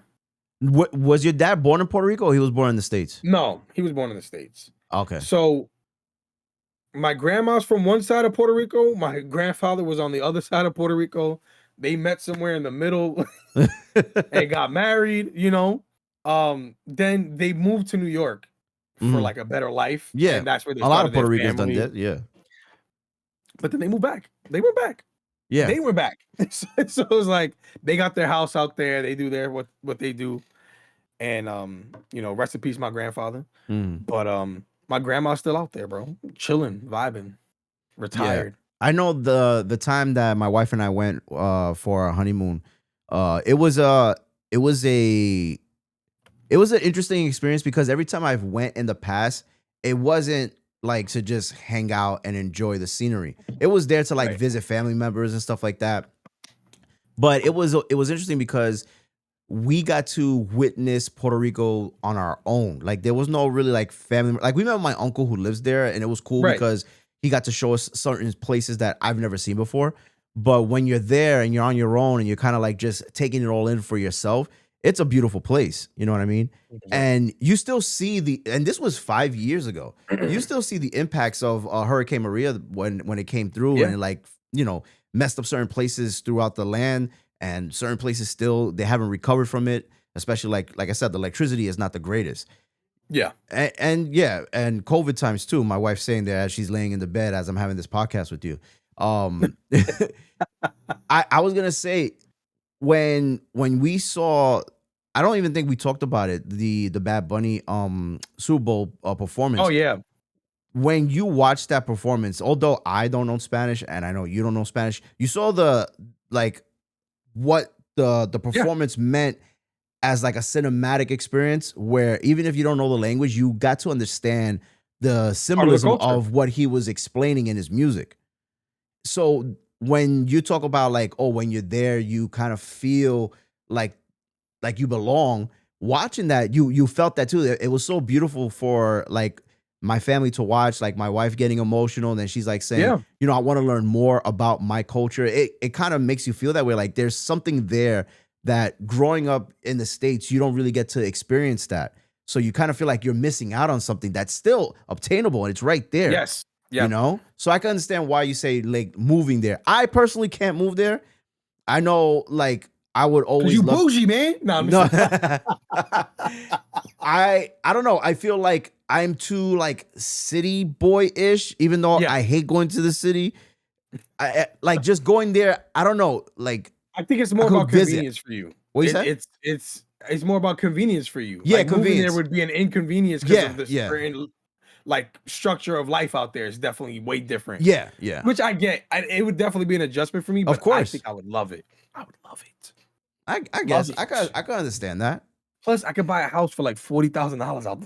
Was your dad born in Puerto Rico or he was born in the States? No, he was born in the States. Okay. So my grandma's from one side of Puerto Rico. My grandfather was on the other side of Puerto Rico. They met somewhere in the middle and got married, you know. Then they moved to New York for like a better life. Yeah. And that's where they a lot of Puerto Ricans done that. Yeah. But then they moved back. They went back. Yeah. They went back. So it was like they got their house out there. They do what they do. And you know, rest in peace, my grandfather. But my grandma's still out there, bro. Chilling, vibing, retired. Yeah. I know the time that my wife and I went for our honeymoon, it was an interesting experience because every time I've went in the past, it wasn't like to just hang out and enjoy the scenery. It was there to like visit family members and stuff like that. But it was interesting because we got to witness Puerto Rico on our own. Like there was no really like family. Like we met my uncle who lives there, and it was cool because he got to show us certain places that I've never seen before. But when you're there and you're on your own and you're kind of like just taking it all in for yourself, it's a beautiful place. You know what I mean? And you still see and this was 5 years ago, you still see the impacts of Hurricane Maria when it came through and like, you know, messed up certain places throughout the land. and certain places still they haven't recovered from it. Especially like I said, the electricity is not the greatest. Yeah. And COVID times too. My wife's saying that as she's laying in the bed as I'm having this podcast with you. I was gonna say when we saw, I don't even think we talked about it, the Bad Bunny Super Bowl performance. Oh yeah. When you watch that performance, although I don't know Spanish and I know you don't know Spanish, you saw what the performance meant as like a cinematic experience where even if you don't know the language, you got to understand the symbolism of what he was explaining in his music. So when you talk about like, oh, when you're there, you kind of feel like you belong. Watching that, you felt that too. It was so beautiful for like my family to watch, like my wife getting emotional. And then she's like saying, you know, I want to learn more about my culture. It kind of makes you feel that way. Like there's something there that growing up in the States, you don't really get to experience that. So you kind of feel like you're missing out on something that's still obtainable and it's right there. Yes. Yeah. You know? So I can understand why you say like moving there. I personally can't move there. I know like I would always you bougie, man. No. I don't know. I feel like I'm too like city boy-ish, even though I hate going to the city. I like just going there. I don't know. Like I think it's more about convenience for you. What you said? It's more about convenience for you. Yeah, like, convenience. There would be an inconvenience because of the certain like structure of life out there is definitely way different. Yeah. Which I get. It would definitely be an adjustment for me. But of course, I think I would love it. I would love it. I guess I could understand that. Plus, I could buy a house for like $40,000 out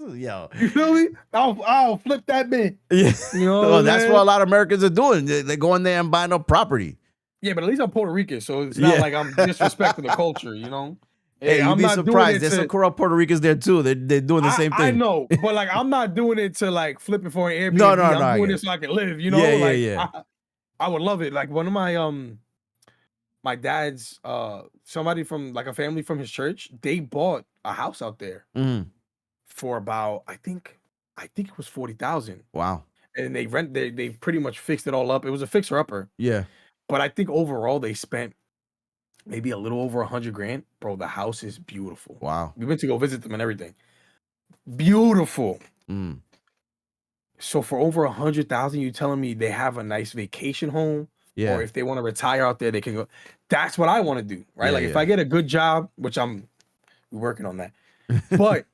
there. Yo, you feel me? I'll flip that bit. Yeah, you know. Well, that's what a lot of Americans are doing. They go in there and buying up property. Yeah, but at least I'm Puerto Rican, so it's not like I'm disrespecting the culture. You know. Hey, you'd be surprised. There's some corrupt Puerto Ricans there too. They're doing the same thing. I know, but like I'm not doing it to like flip it for an Airbnb. No, I'm doing it so I can live. You know. Yeah. I would love it. Like one of my dad's somebody from like a family from his church, they bought a house out there for about I think it was 40,000. Wow. And they pretty much fixed it all up. It was a fixer upper. Yeah. But I think overall they spent maybe a little over $100,000. Bro, the house is beautiful. Wow. We went to go visit them and everything. Beautiful. So for over 100,000, you telling me they have a nice vacation home? Yeah. Or if they want to retire out there, they can go. That's what I want to do, right? If I get a good job, which I'm working on that, but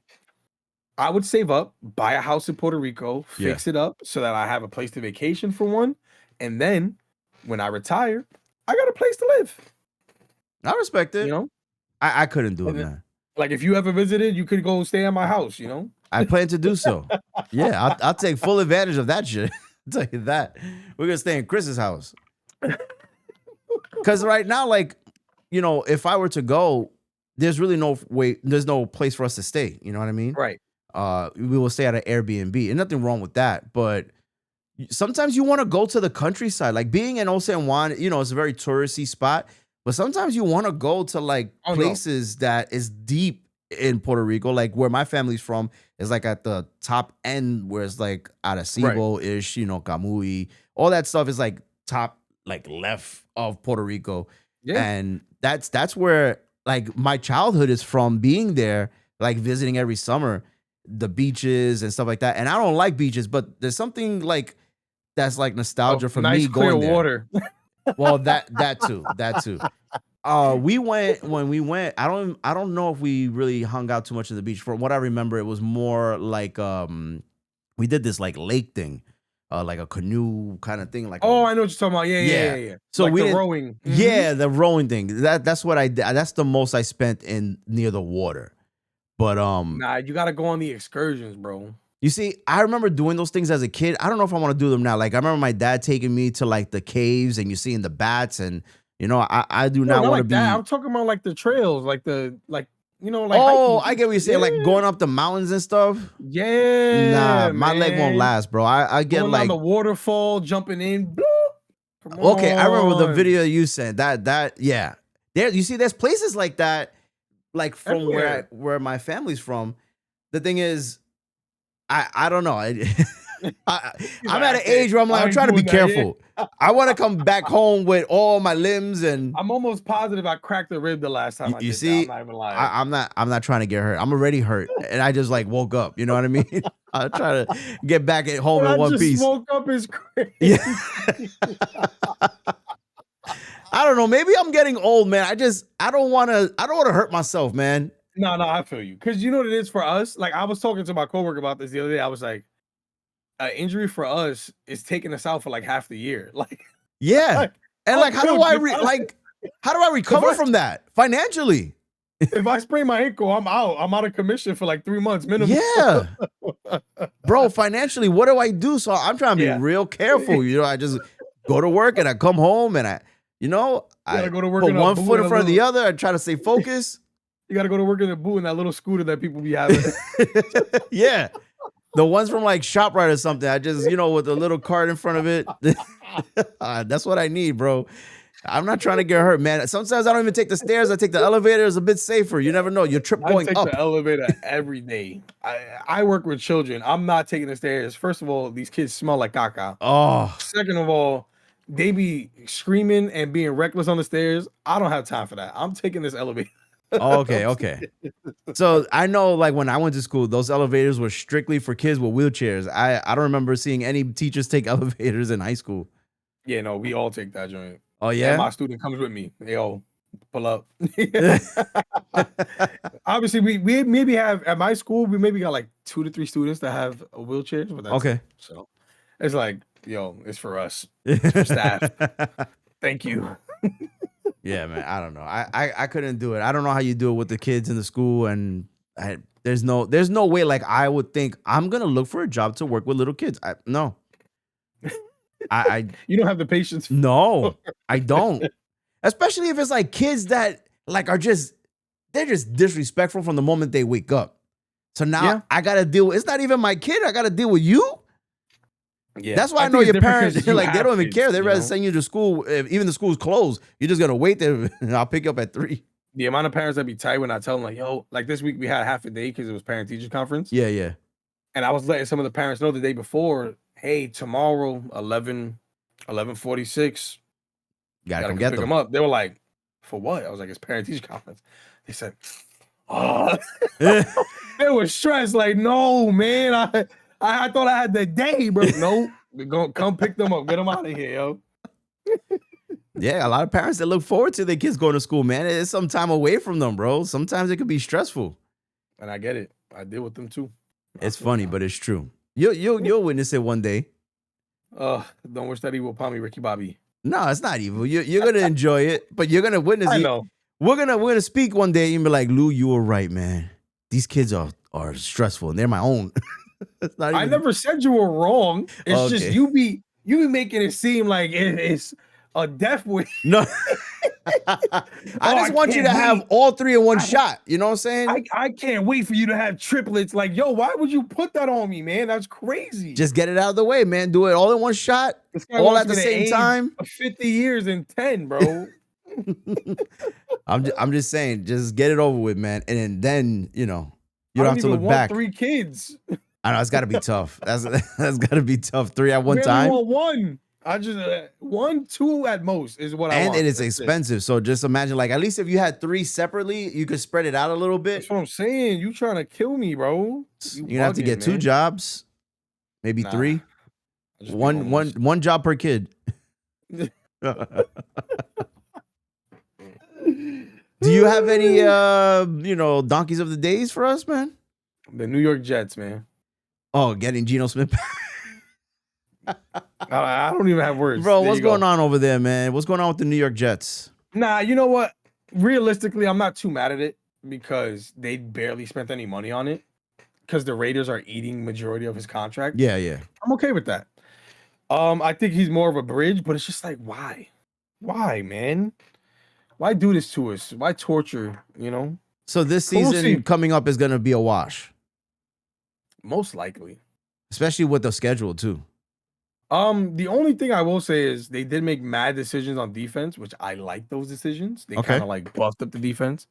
I would save up, buy a house in Puerto Rico, fix it up so that I have a place to vacation for one, and then when I retire, I got a place to live. I respect it. You know, I couldn't do it, man. Like if you ever visited, you could go stay at my house. You know, I plan to do so. Yeah, I'll take full advantage of that shit. I'll tell you that. We're gonna stay in Chris's house. Because right now, like, you know, if I were to go, there's really no way, there's no place for us to stay. You know what I mean? Right. We will stay at an Airbnb, and nothing wrong with that. But sometimes you want to go to the countryside, like being in San Juan. You know, it's a very touristy spot, but sometimes you want to go to like places that is deep in Puerto Rico, like where my family's from is like at the top end, where it's like Arecibo-ish, you know, Camuy, all that stuff is like top. Like left of Puerto Rico. Yeah. And that's where like my childhood is from, being there, like visiting every summer, the beaches and stuff like that. And I don't like beaches, but there's something like that's like nostalgia for me going there. Water. Well, that too. We went I don't know if we really hung out too much at the beach. From what I remember, it was more like we did this like lake thing. Like a canoe kind of thing. Like I know what you're talking about. Yeah. So like we the rowing. Mm-hmm. Yeah, the rowing thing. That's what I did. That's the most I spent in near the water. But nah, you gotta go on the excursions, bro. You see, I remember doing those things as a kid. I don't know if I want to do them now. Like I remember my dad taking me to like the caves and you seeing the bats, and you know, I do not want to be. I'm talking about like the trails, like you know, like hiking. I get what you're saying, like going up the mountains and stuff. Yeah, nah, my leg won't last, bro. I get going like down the waterfall, jumping in. Okay, I remember the video you sent. That yeah. There, you see, there's places like that, like from where my family's from. The thing is, I don't know. I'm at an age where I'm like, I'm trying to be careful. I want to come back home with all my limbs, and I'm almost positive I cracked a rib the last time I you did see, that. I'm not even lying. I'm not trying to get hurt. I'm already hurt, and I just like woke up. You know what I mean? I try to get back at home in one piece. Woke up is crazy. Yeah. I don't know. Maybe I'm getting old, man. I don't want to hurt myself, man. No, I feel you. Because you know what it is for us? Like, I was talking to my coworker about this the other day. I was like, an injury for us is taking us out for like half the year. Like, yeah. And like, how do I recover from that financially? If I sprain my ankle, I'm out. I'm out of commission for like 3 months minimum. Yeah. Bro, financially, what do I do? So I'm trying to be real careful. You know, I just go to work and I come home and I go to work put one foot in front of the other. I try to stay focused. You got to go to work in the booth in that little scooter that people be having. Yeah. The ones from like ShopRite or something. I just, with a little cart in front of it. That's what I need, bro. I'm not trying to get hurt, man. Sometimes I don't even take the stairs. I take the elevator. It's a bit safer. You never know. Your trip going up. I take the elevator every day. I work with children. I'm not taking the stairs. First of all, these kids smell like caca. Oh. Second of all, they be screaming and being reckless on the stairs. I don't have time for that. I'm taking this elevator. Okay. So I know, like, when I went to school, those elevators were strictly for kids with wheelchairs. I don't remember seeing any teachers take elevators in high school. Yeah, no, we all take that joint. Oh, yeah? And my student comes with me. They all pull up. Obviously, we maybe have, at my school, we maybe got like 2 to 3 students that have wheelchairs. But that's okay. So it's like, it's for us. It's for staff. Thank you. Yeah, man. I don't know. I couldn't do it. I don't know how you do it with the kids in the school. And there's no way, like, I would think I'm going to look for a job to work with little kids. No. You don't have the patience. No, I don't. Especially if it's like kids that like they're just disrespectful from the moment they wake up. So now I gotta deal with, it's not even my kid. I gotta deal with you. Yeah, that's why I know your parents like they don't even care. They'd rather send you to school. If even the school's closed, you're just gonna wait there and I'll pick you up at 3. The amount of parents that be tight when I tell them, like, yo, like this week we had half a day because it was parent teacher conference. Yeah. And I was letting some of the parents know the day before, hey, tomorrow, 11:46. Gotta pick them up. They were like, for what? I was like, it's parent teacher conference. They said, oh, they were stressed. Like, no, man, I thought I had the day, bro. No, we're gonna come pick them up, get them out of here, yo. Yeah, a lot of parents that look forward to their kids going to school, man. It's some time away from them, bro. Sometimes it could be stressful. And I get it. I deal with them too. It's funny, but it's true. You'll witness it one day. Don't wish that evil upon me, Ricky Bobby. No, it's not evil. You're gonna enjoy it, but you're gonna witness it. I know. We're gonna speak one day and be like, Lou, you were right, man. These kids are stressful and they're my own. I never said you were wrong. It's just you be making it seem like it's a death wish. No. I just want you to have all 3 in one shot. You know what I'm saying? I can't wait for you to have triplets. Like, yo, why would you put that on me, man? That's crazy. Just get it out of the way, man. Do it all in one shot, all at the same time. 50 years in 10, bro. I'm just saying, just get it over with, man. And then you don't have to look back. 3 kids. I know it's got to be tough. That's got to be tough. 3 at one time. Want 1. I just 1, 2 at most is what I want. And it is expensive. So just imagine, like, at least if you had 3 separately, you could spread it out a little bit. That's what I'm saying. You trying to kill me, bro. You're gonna have to get 2 jobs, maybe 3. One job per kid. Do you have any donkeys of the days for us, man? The New York Jets, man. Oh, getting Geno Smith. I don't even have words. Bro, what's going on over there, man? What's going on with the New York Jets? Nah, you know what? Realistically, I'm not too mad at it because they barely spent any money on it because the Raiders are eating majority of his contract. Yeah. I'm okay with that. I think he's more of a bridge, but it's just like, why? Why, man? Why do this to us? Why torture, So this season coming up is going to be a wash. Most likely. Especially with the schedule, too. The only thing I will say is they did make mad decisions on defense, which I like those decisions. They kind of like buffed up the defense.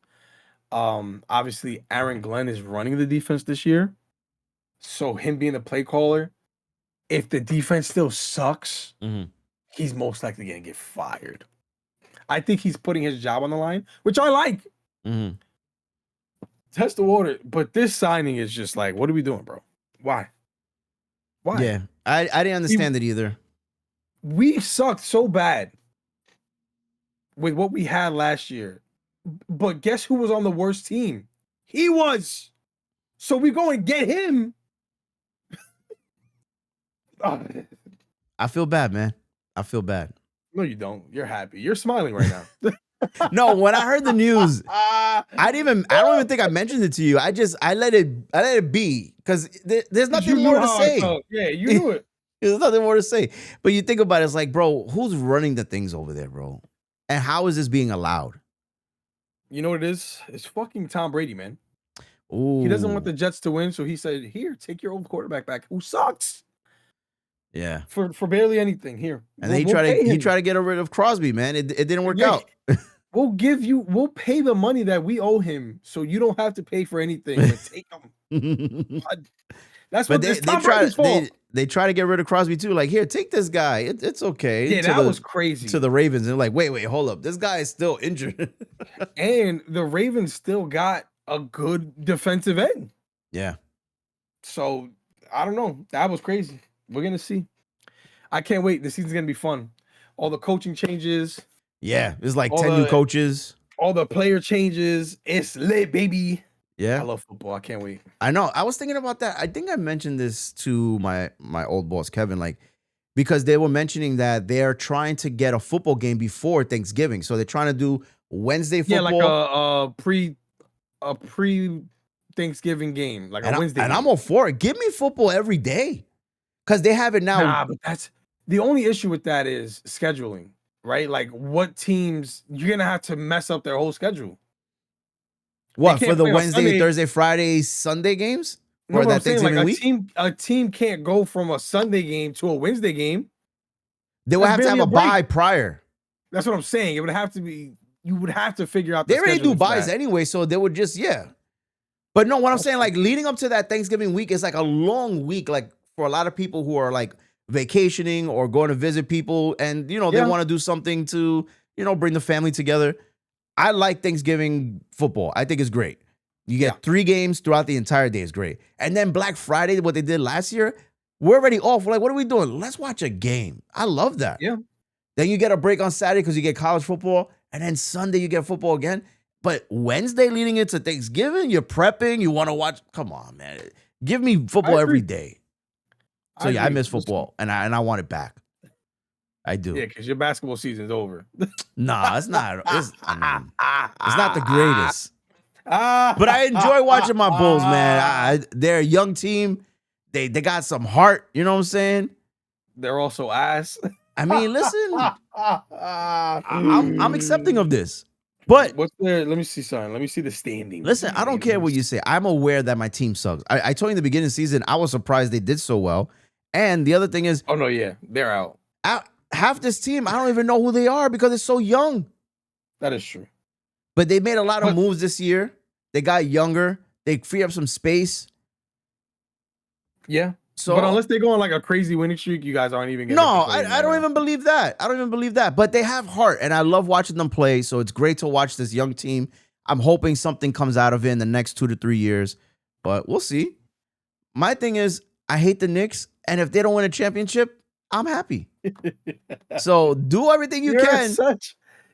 Obviously Aaron Glenn is running the defense this year. So him being the play caller, if the defense still sucks, Mhm. he's most likely going to get fired. I think he's putting his job on the line, which I like. Mhm. Test the water. But this signing is just like, what are we doing, bro? Why? Yeah, I didn't understand it either. We sucked so bad with what we had last year. But guess who was on the worst team? He was. So we go and get him. Oh, I feel bad, man. I feel bad. no, you don't. You're happy. You're smiling right now. No, when I heard the news, I don't even think I mentioned it to you. I let it be because there's nothing more to say. Yeah, you knew it. There's nothing more to say. But you think about it, it's like, bro, who's running the things over there, bro? And how is this being allowed? You know what it is? It's fucking Tom Brady, man. Ooh. He doesn't want the Jets to win, so he said, "Here, take your old quarterback back, who sucks." Yeah. For barely anything. Here. And then he tried to get rid of Crosby, man. It didn't work out. We'll pay the money that we owe him, so you don't have to pay for anything. But take him. That's what they try to get rid of Crosby too. Like, here, take this guy. It's okay. Yeah, that was crazy. To the Ravens, and like, wait, hold up. This guy is still injured. And the Ravens still got a good defensive end. Yeah. So I don't know. That was crazy. We're gonna see. I can't wait. The season's gonna be fun. All the coaching changes. Yeah, it's like 10 new coaches. All the player changes. It's lit, baby. Yeah. I love football. I can't wait. I know. I was thinking about that. I think I mentioned this to my old boss, Kevin, like, because they were mentioning that they're trying to get a football game before Thanksgiving. So they're trying to do Wednesday football. Yeah, like a pre Thanksgiving game, like a Wednesday. And I'm all for it. Give me football every day. Because they have it now. Nah, but that's the only issue with that is scheduling, right? Like, what teams you're gonna have to mess up their whole schedule. What, for the Wednesday, Thursday, Friday, Sunday games? No, that Thanksgiving week? A team can't go from a Sunday game to a Wednesday game. They would have to have a bye prior. That's what I'm saying. It would have to be. You would have to figure out. They already do buys anyway, so they would just But no, what I'm saying, like, leading up to that Thanksgiving week is like a long week, like for a lot of people who are like vacationing or going to visit people, and they want to do something to bring the family together. I like Thanksgiving football. I think it's great. You get 3 games throughout the entire day. It's great. And then Black Friday, what they did last year, we're already off. We're like, what are we doing? Let's watch a game. I love that. Yeah. Then you get a break on Saturday because you get college football. And then Sunday you get football again. But Wednesday leading into Thanksgiving, you're prepping. You want to watch. Come on, man. Give me football every day. So I miss football. And I want it back. I do. Yeah, because your basketball season's over. Nah, it's not. It's not the greatest. But I enjoy watching my Bulls, man. They're a young team. They got some heart. You know what I'm saying? They're also ass. I mean, listen. I'm accepting of this. But what's there? Let me see something. Let me see the standing. Listen, I don't care what you say. I'm aware that my team sucks. I told you in the beginning of the season, I was surprised they did so well. And the other thing is, oh no, yeah, they're out. Half this team, I don't even know who they are because it's so young. That is true. But they made a lot of moves this year. They got younger. They free up some space. Yeah. So, but unless they go on like a crazy winning streak, you guys aren't even. I don't even believe that. I don't even believe that. But they have heart, and I love watching them play. So it's great to watch this young team. I'm hoping something comes out of it in the next 2 to 3 years, but we'll see. My thing is, I hate the Knicks, and if they don't win a championship, I'm happy. So do everything you can.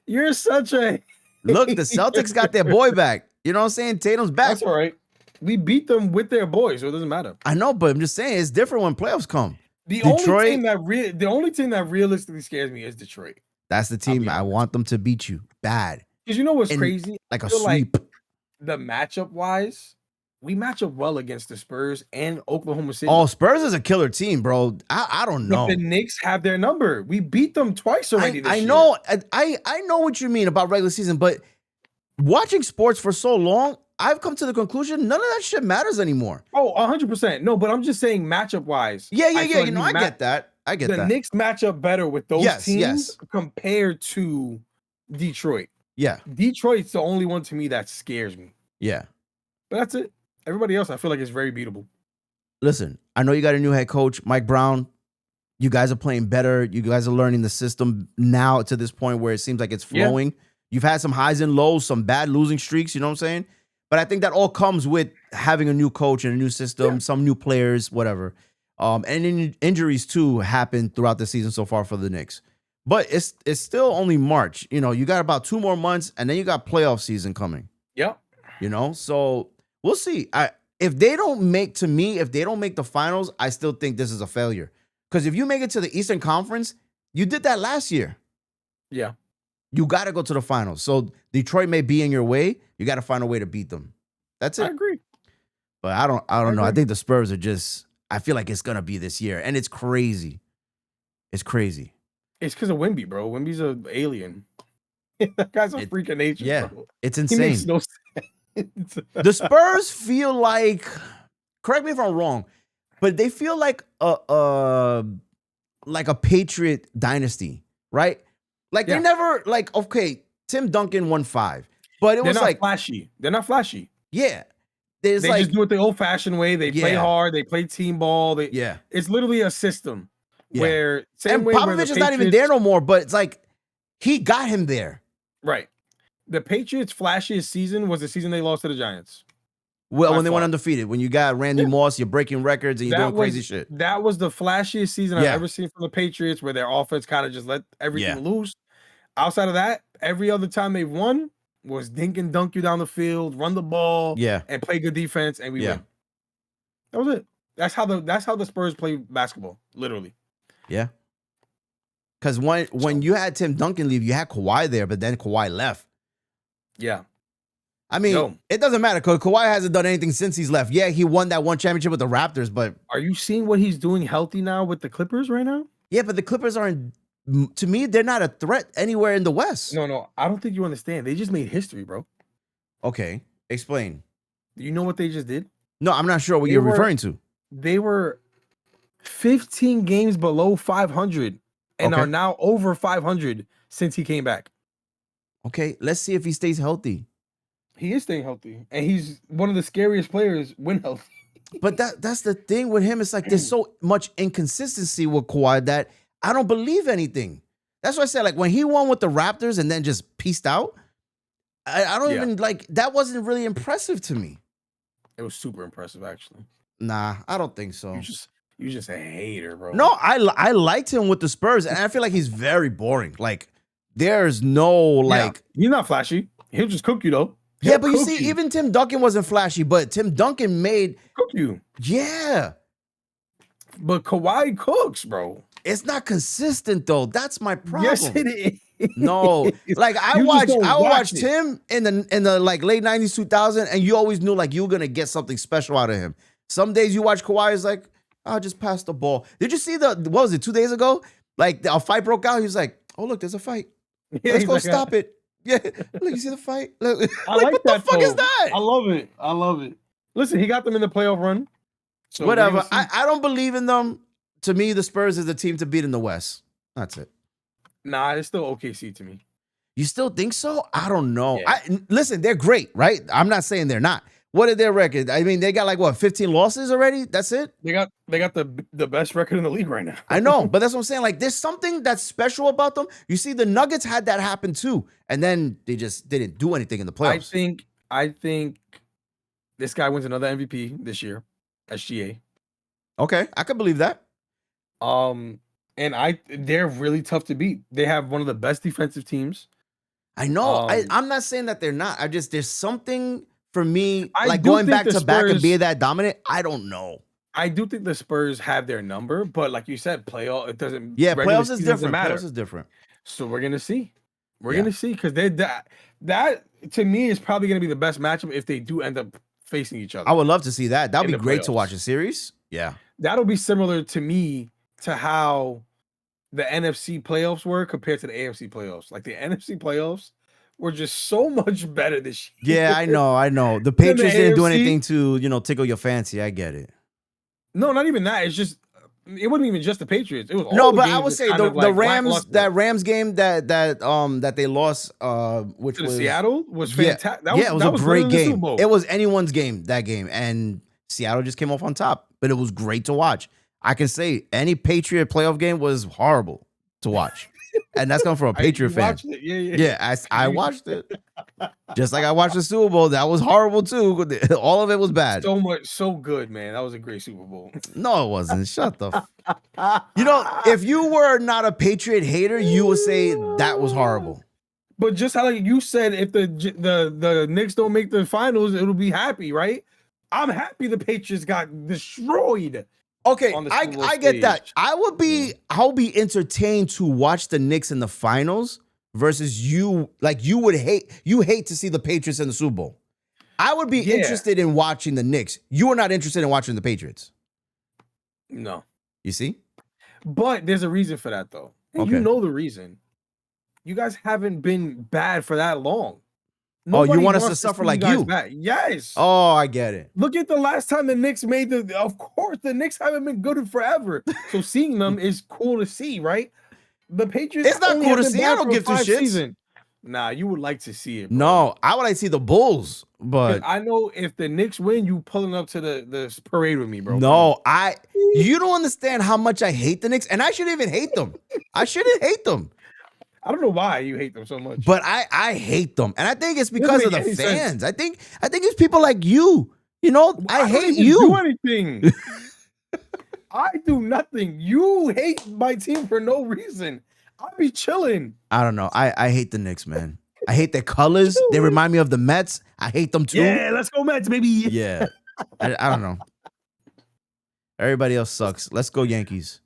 You're such a look. The Celtics got their boy back. You know what I'm saying? Tatum's back. That's all right. We beat them with their boys, so it doesn't matter. I know, but I'm just saying it's different when playoffs come. The only team that realistically scares me is Detroit. That's the team I want them to beat you bad. Because you know what's crazy? Like a sweep. Like the matchup wise, we match up well against the Spurs and Oklahoma City. Oh, Spurs is a killer team, bro. I don't know. But the Knicks have their number. We beat them twice already this year. I know. I know what you mean about regular season, but watching sports for so long, I've come to the conclusion none of that shit matters anymore. Oh, 100%. No, but I'm just saying matchup wise. Yeah. I get that. I get that. The Knicks match up better with those teams compared to Detroit. Yeah. Detroit's the only one to me that scares me. Yeah. But that's it. Everybody else, I feel like it's very beatable. Listen, I know you got a new head coach, Mike Brown. You guys are playing better. You guys are learning the system now to this point where it seems like it's flowing. Yeah. You've had some highs and lows, some bad losing streaks, you know what I'm saying? But I think that all comes with having a new coach and a new system, some new players, whatever. And injuries too happened throughout the season so far for the Knicks. But it's still only March. You know, you got about 2 more months, and then you got playoff season coming. Yeah. You know, so we'll see. If they don't make the finals, I still think this is a failure. Because if you make it to the Eastern Conference, you did that last year. Yeah. You got to go to the finals. So Detroit may be in your way. You got to find a way to beat them. That's it. I agree. But I don't know. I think the Spurs are just, I feel like it's going to be this year. And it's crazy. It's crazy. It's because of Wemby, bro. Wemby's an alien. That guy's a freak of nature, bro. It's insane. He makes no sense. The Spurs feel like, correct me if I'm wrong, but they feel like a Patriot dynasty, right? Like they're never like, okay, Tim Duncan won 5, but it was like flashy. They're not flashy. Yeah. They just do it the old fashioned way. They play hard. They play team ball. It's literally a system where and Popovich is not even there no more, but it's like he got him there. Right. The Patriots' flashiest season was the season they lost to the Giants. Well, when they went undefeated, when you got Randy Moss, you're breaking records and you're doing crazy shit. That was the flashiest season I've ever seen from the Patriots, where their offense kind of just let everything loose. Outside of that, every other time they've won was dink and dunk you down the field, run the ball, and play good defense, and we win. That was it. That's how the Spurs play basketball, literally. Yeah. Because when you had Tim Duncan leave, you had Kawhi there, but then Kawhi left. Yeah. I mean, it doesn't matter because Kawhi hasn't done anything since he's left. Yeah, he won that one championship with the Raptors, but... Are you seeing what he's doing healthy now with the Clippers right now? Yeah, but the Clippers aren't... To me, they're not a threat anywhere in the West. No. I don't think you understand. They just made history, bro. Okay. Explain. Do you know what they just did? No, I'm not sure what you're referring to. They were 15 games below 500 and are now over 500 since he came back. Okay, let's see if he stays healthy. He is staying healthy, and he's one of the scariest players when healthy. But that's the thing with him. It's like there's so much inconsistency with Kawhi that I don't believe anything. That's why I said, like, when he won with the Raptors and then just peaced out, I don't even, like, that wasn't really impressive to me. It was super impressive, actually. Nah, I don't think so. You just a hater, bro. No, I liked him with the Spurs, and I feel like he's very boring. Like, there's no, like... He's not flashy. He'll just cook you, though. Yeah, but you see, even Tim Duncan wasn't flashy, but Tim Duncan made... Cook you. Yeah. But Kawhi cooks, bro. It's not consistent, though. That's my problem. Yes, it is. No. Like, I watched him in the like late 90s, 2000, and you always knew, like, you were going to get something special out of him. Some days you watch Kawhi, it's like, I'll just pass the ball. Did you see what was it, 2 days ago? Like, a fight broke out. He was like, oh, look, there's a fight. Let's go stop it. Yeah, look, you see the fight? Look, I like what that, the fuck is that? I love it. Listen, he got them in the playoff run. So whatever. I don't believe in them. To me, the Spurs is the team to beat in the West. That's it. Nah, it's still OKC to me. You still think so? I don't know. Yeah. Listen, they're great, right? I'm not saying they're not. What is their record? I mean, they got like, what, 15 losses already? That's it? They got the best record in the league right now. I know, but that's what I'm saying. Like, there's something that's special about them. You see, the Nuggets had that happen too, and then they just didn't do anything in the playoffs. I think this guy wins another MVP this year, SGA. Okay, I could believe that. And they're really tough to beat. They have one of the best defensive teams. I know. I'm not saying that they're not. There's something for me, like going back to back and being that dominant. I don't know. I do think the Spurs have their number, but like you said, it doesn't. Yeah, playoffs is different. Playoffs is different. So we're gonna see. We're gonna see because that to me is probably gonna be the best matchup if they do end up facing each other. I would love to see that. That'd be great to watch a series. Yeah, that'll be similar to me to how the NFC playoffs were compared to the AFC playoffs. Like the NFC playoffs were just so much better this year. Yeah, I know. The Patriots didn't do anything to, tickle your fancy. I get it. No, not even that. It's just it wasn't even just the Patriots. It was all but I would say the Rams, that Rams game that they lost, which was Seattle, was fantastic. It was a great game. It was anyone's game, that game, and Seattle just came off on top. But it was great to watch. I can say any Patriot playoff game was horrible to watch. And that's coming from a Patriot fan. Yeah, I watched it. Just like I watched the Super Bowl. That was horrible too. All of it was bad. So good, man. That was a great Super Bowl. No, it wasn't. Shut the You know, if you were not a Patriot hater, you would say that was horrible. But just how like you said, if the Knicks don't make the finals, it'll be happy, right? I'm happy the Patriots got destroyed. Okay, I get that. I'll be entertained to watch the Knicks in the finals versus you. Like you hate to see the Patriots in the Super Bowl. I would be interested in watching the Knicks. You are not interested in watching the Patriots. No. You see? But there's a reason for that though. And you know the reason. You guys haven't been bad for that long. Nobody you want us to suffer like you? Yes. Oh, I get it. Look at the last time the Knicks made of course, the Knicks haven't been good in forever. So seeing them is cool to see, right? The Patriots. It's not cool to see. I don't give two shits. Nah, you would like to see it. Bro. No, I would like to see the Bulls, but I know if the Knicks win, you pulling up to the parade with me, bro. No, you don't understand how much I hate the Knicks, and I shouldn't even hate them. I shouldn't hate them. I don't know why you hate them so much. But I hate them. And I think it's because of the fans. Sense. I think it's people like you. You know, I hate you. Do anything. I do nothing. You hate my team for no reason. I'll be chilling. I don't know. I hate the Knicks, man. I hate their colors. They remind me of the Mets. I hate them too. Yeah, let's go Mets, baby. Yeah. I don't know. Everybody else sucks. Let's go Yankees.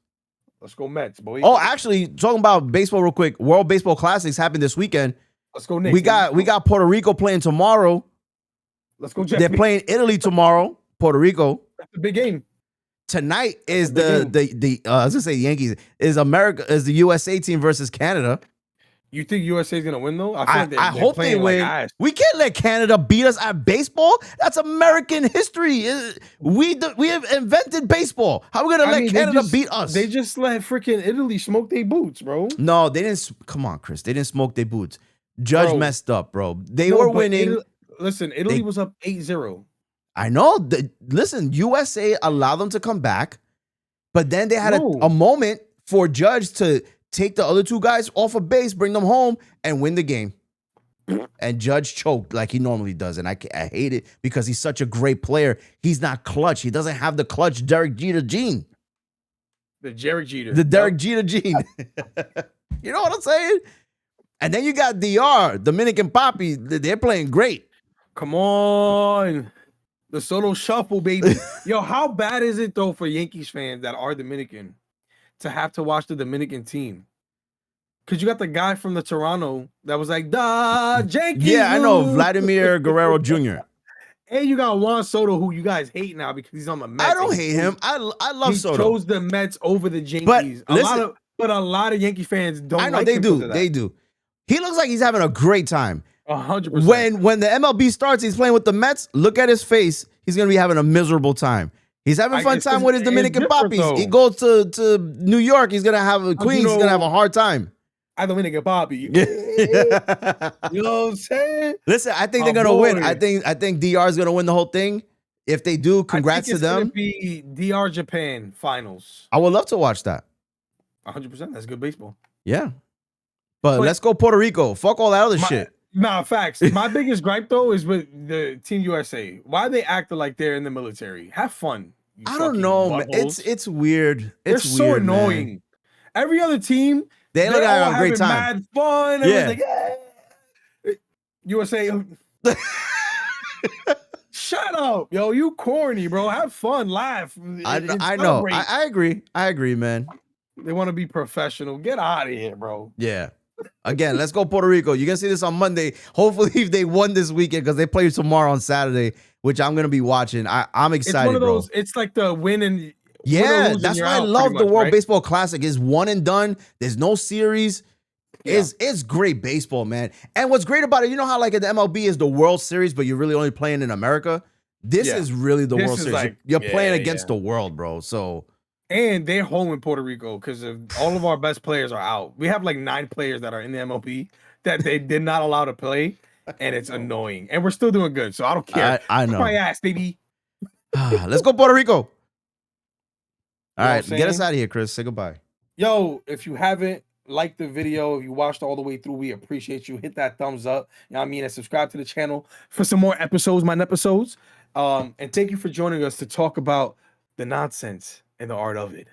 Let's go Mets, boy. Oh, actually, talking about baseball real quick. World Baseball Classics happened this weekend. Let's go Knicks. We got Puerto Rico playing tomorrow. Let's go Jets. They're playing Italy tomorrow. Puerto Rico. That's a big game. Tonight is I was gonna say Yankees is the USA team versus Canada. You think USA is gonna win though? I hope they win. Like we can't let Canada beat us at baseball. That's American history. We have invented baseball. How are we gonna let Canada beat us? They just let freaking Italy smoke their boots, bro. No, they didn't. Come on, Chris. They didn't smoke their boots. Judge messed up, bro. They were winning. Italy was up 8-0. I know. Listen, USA allowed them to come back, but then they had a moment for Judge to take the other two guys off of base, bring them home, and win the game. And Judge choked like he normally does, and I hate it because he's such a great player. He's not clutch. He doesn't have the clutch Derek Jeter gene. The Derek Jeter. The Derek Jeter gene. You know what I'm saying? And then you got DR, Dominican Poppy. They're playing great. Come on. The Soto Shuffle, baby. Yo, how bad is it, though, for Yankees fans that are Dominican to have to watch the Dominican team? Because you got the guy from the Toronto that was like, da, Yankees. Yeah, I know. Vladimir Guerrero Jr. And you got Juan Soto, who you guys hate now because he's on the Mets. I don't hate him. I love Soto. He chose the Mets over the Yankees. But a lot of Yankee fans don't like him. I know, they do. They do. He looks like he's having a great time. 100%. When the MLB starts, he's playing with the Mets. Look at his face. He's going to be having a miserable time. He's having fun time with his Dominican Poppies. He goes to New York. He's going to have Queens. He's going to have a hard time. I Dominican Poppy. You know what I'm saying? Listen, I think they're going to win. I think DR is going to win the whole thing. If they do, congrats to them. It's going to be DR Japan finals. I would love to watch that. 100%. That's good baseball. Yeah. But let's go Puerto Rico. Fuck all that other shit. Nah, facts. My biggest gripe though is with the Team USA. Why they acting like they're in the military? Have fun. I don't know, man. It's weird. They're so annoying. Man. Every other team, they look like a great time. Mad fun. Yeah. Like, USA. Shut up, yo. You corny, bro. Have fun. Laugh. I know. I agree. I agree, man. They want to be professional. Get out of here, bro. Yeah. Again, let's go Puerto Rico. You're going to see this on Monday. Hopefully, if they won this weekend, because they play tomorrow on Saturday, which I'm going to be watching. I'm excited, it's one of those, bro. It's like the win and yeah, that's why I love the World Baseball Classic. It's one and done. There's no series. Yeah. It's great baseball, man. And what's great about it, you know how like at the MLB is the World Series, but you're really only playing in America? This is really the World Series. Like, you're playing against the world, bro. So... And they're home in Puerto Rico because all of our best players are out. We have like 9 players that are in the MLB that they did not allow to play, and it's annoying. And we're still doing good, so I don't care. I know. My ass, baby. Let's go Puerto Rico. All right, get us out of here, Chris. Say goodbye. Yo, if you haven't liked the video, if you watched all the way through, we appreciate you. Hit that thumbs up. You know what I mean? And subscribe to the channel for some more episodes, my episodes. And thank you for joining us to talk about the nonsense and the art of it.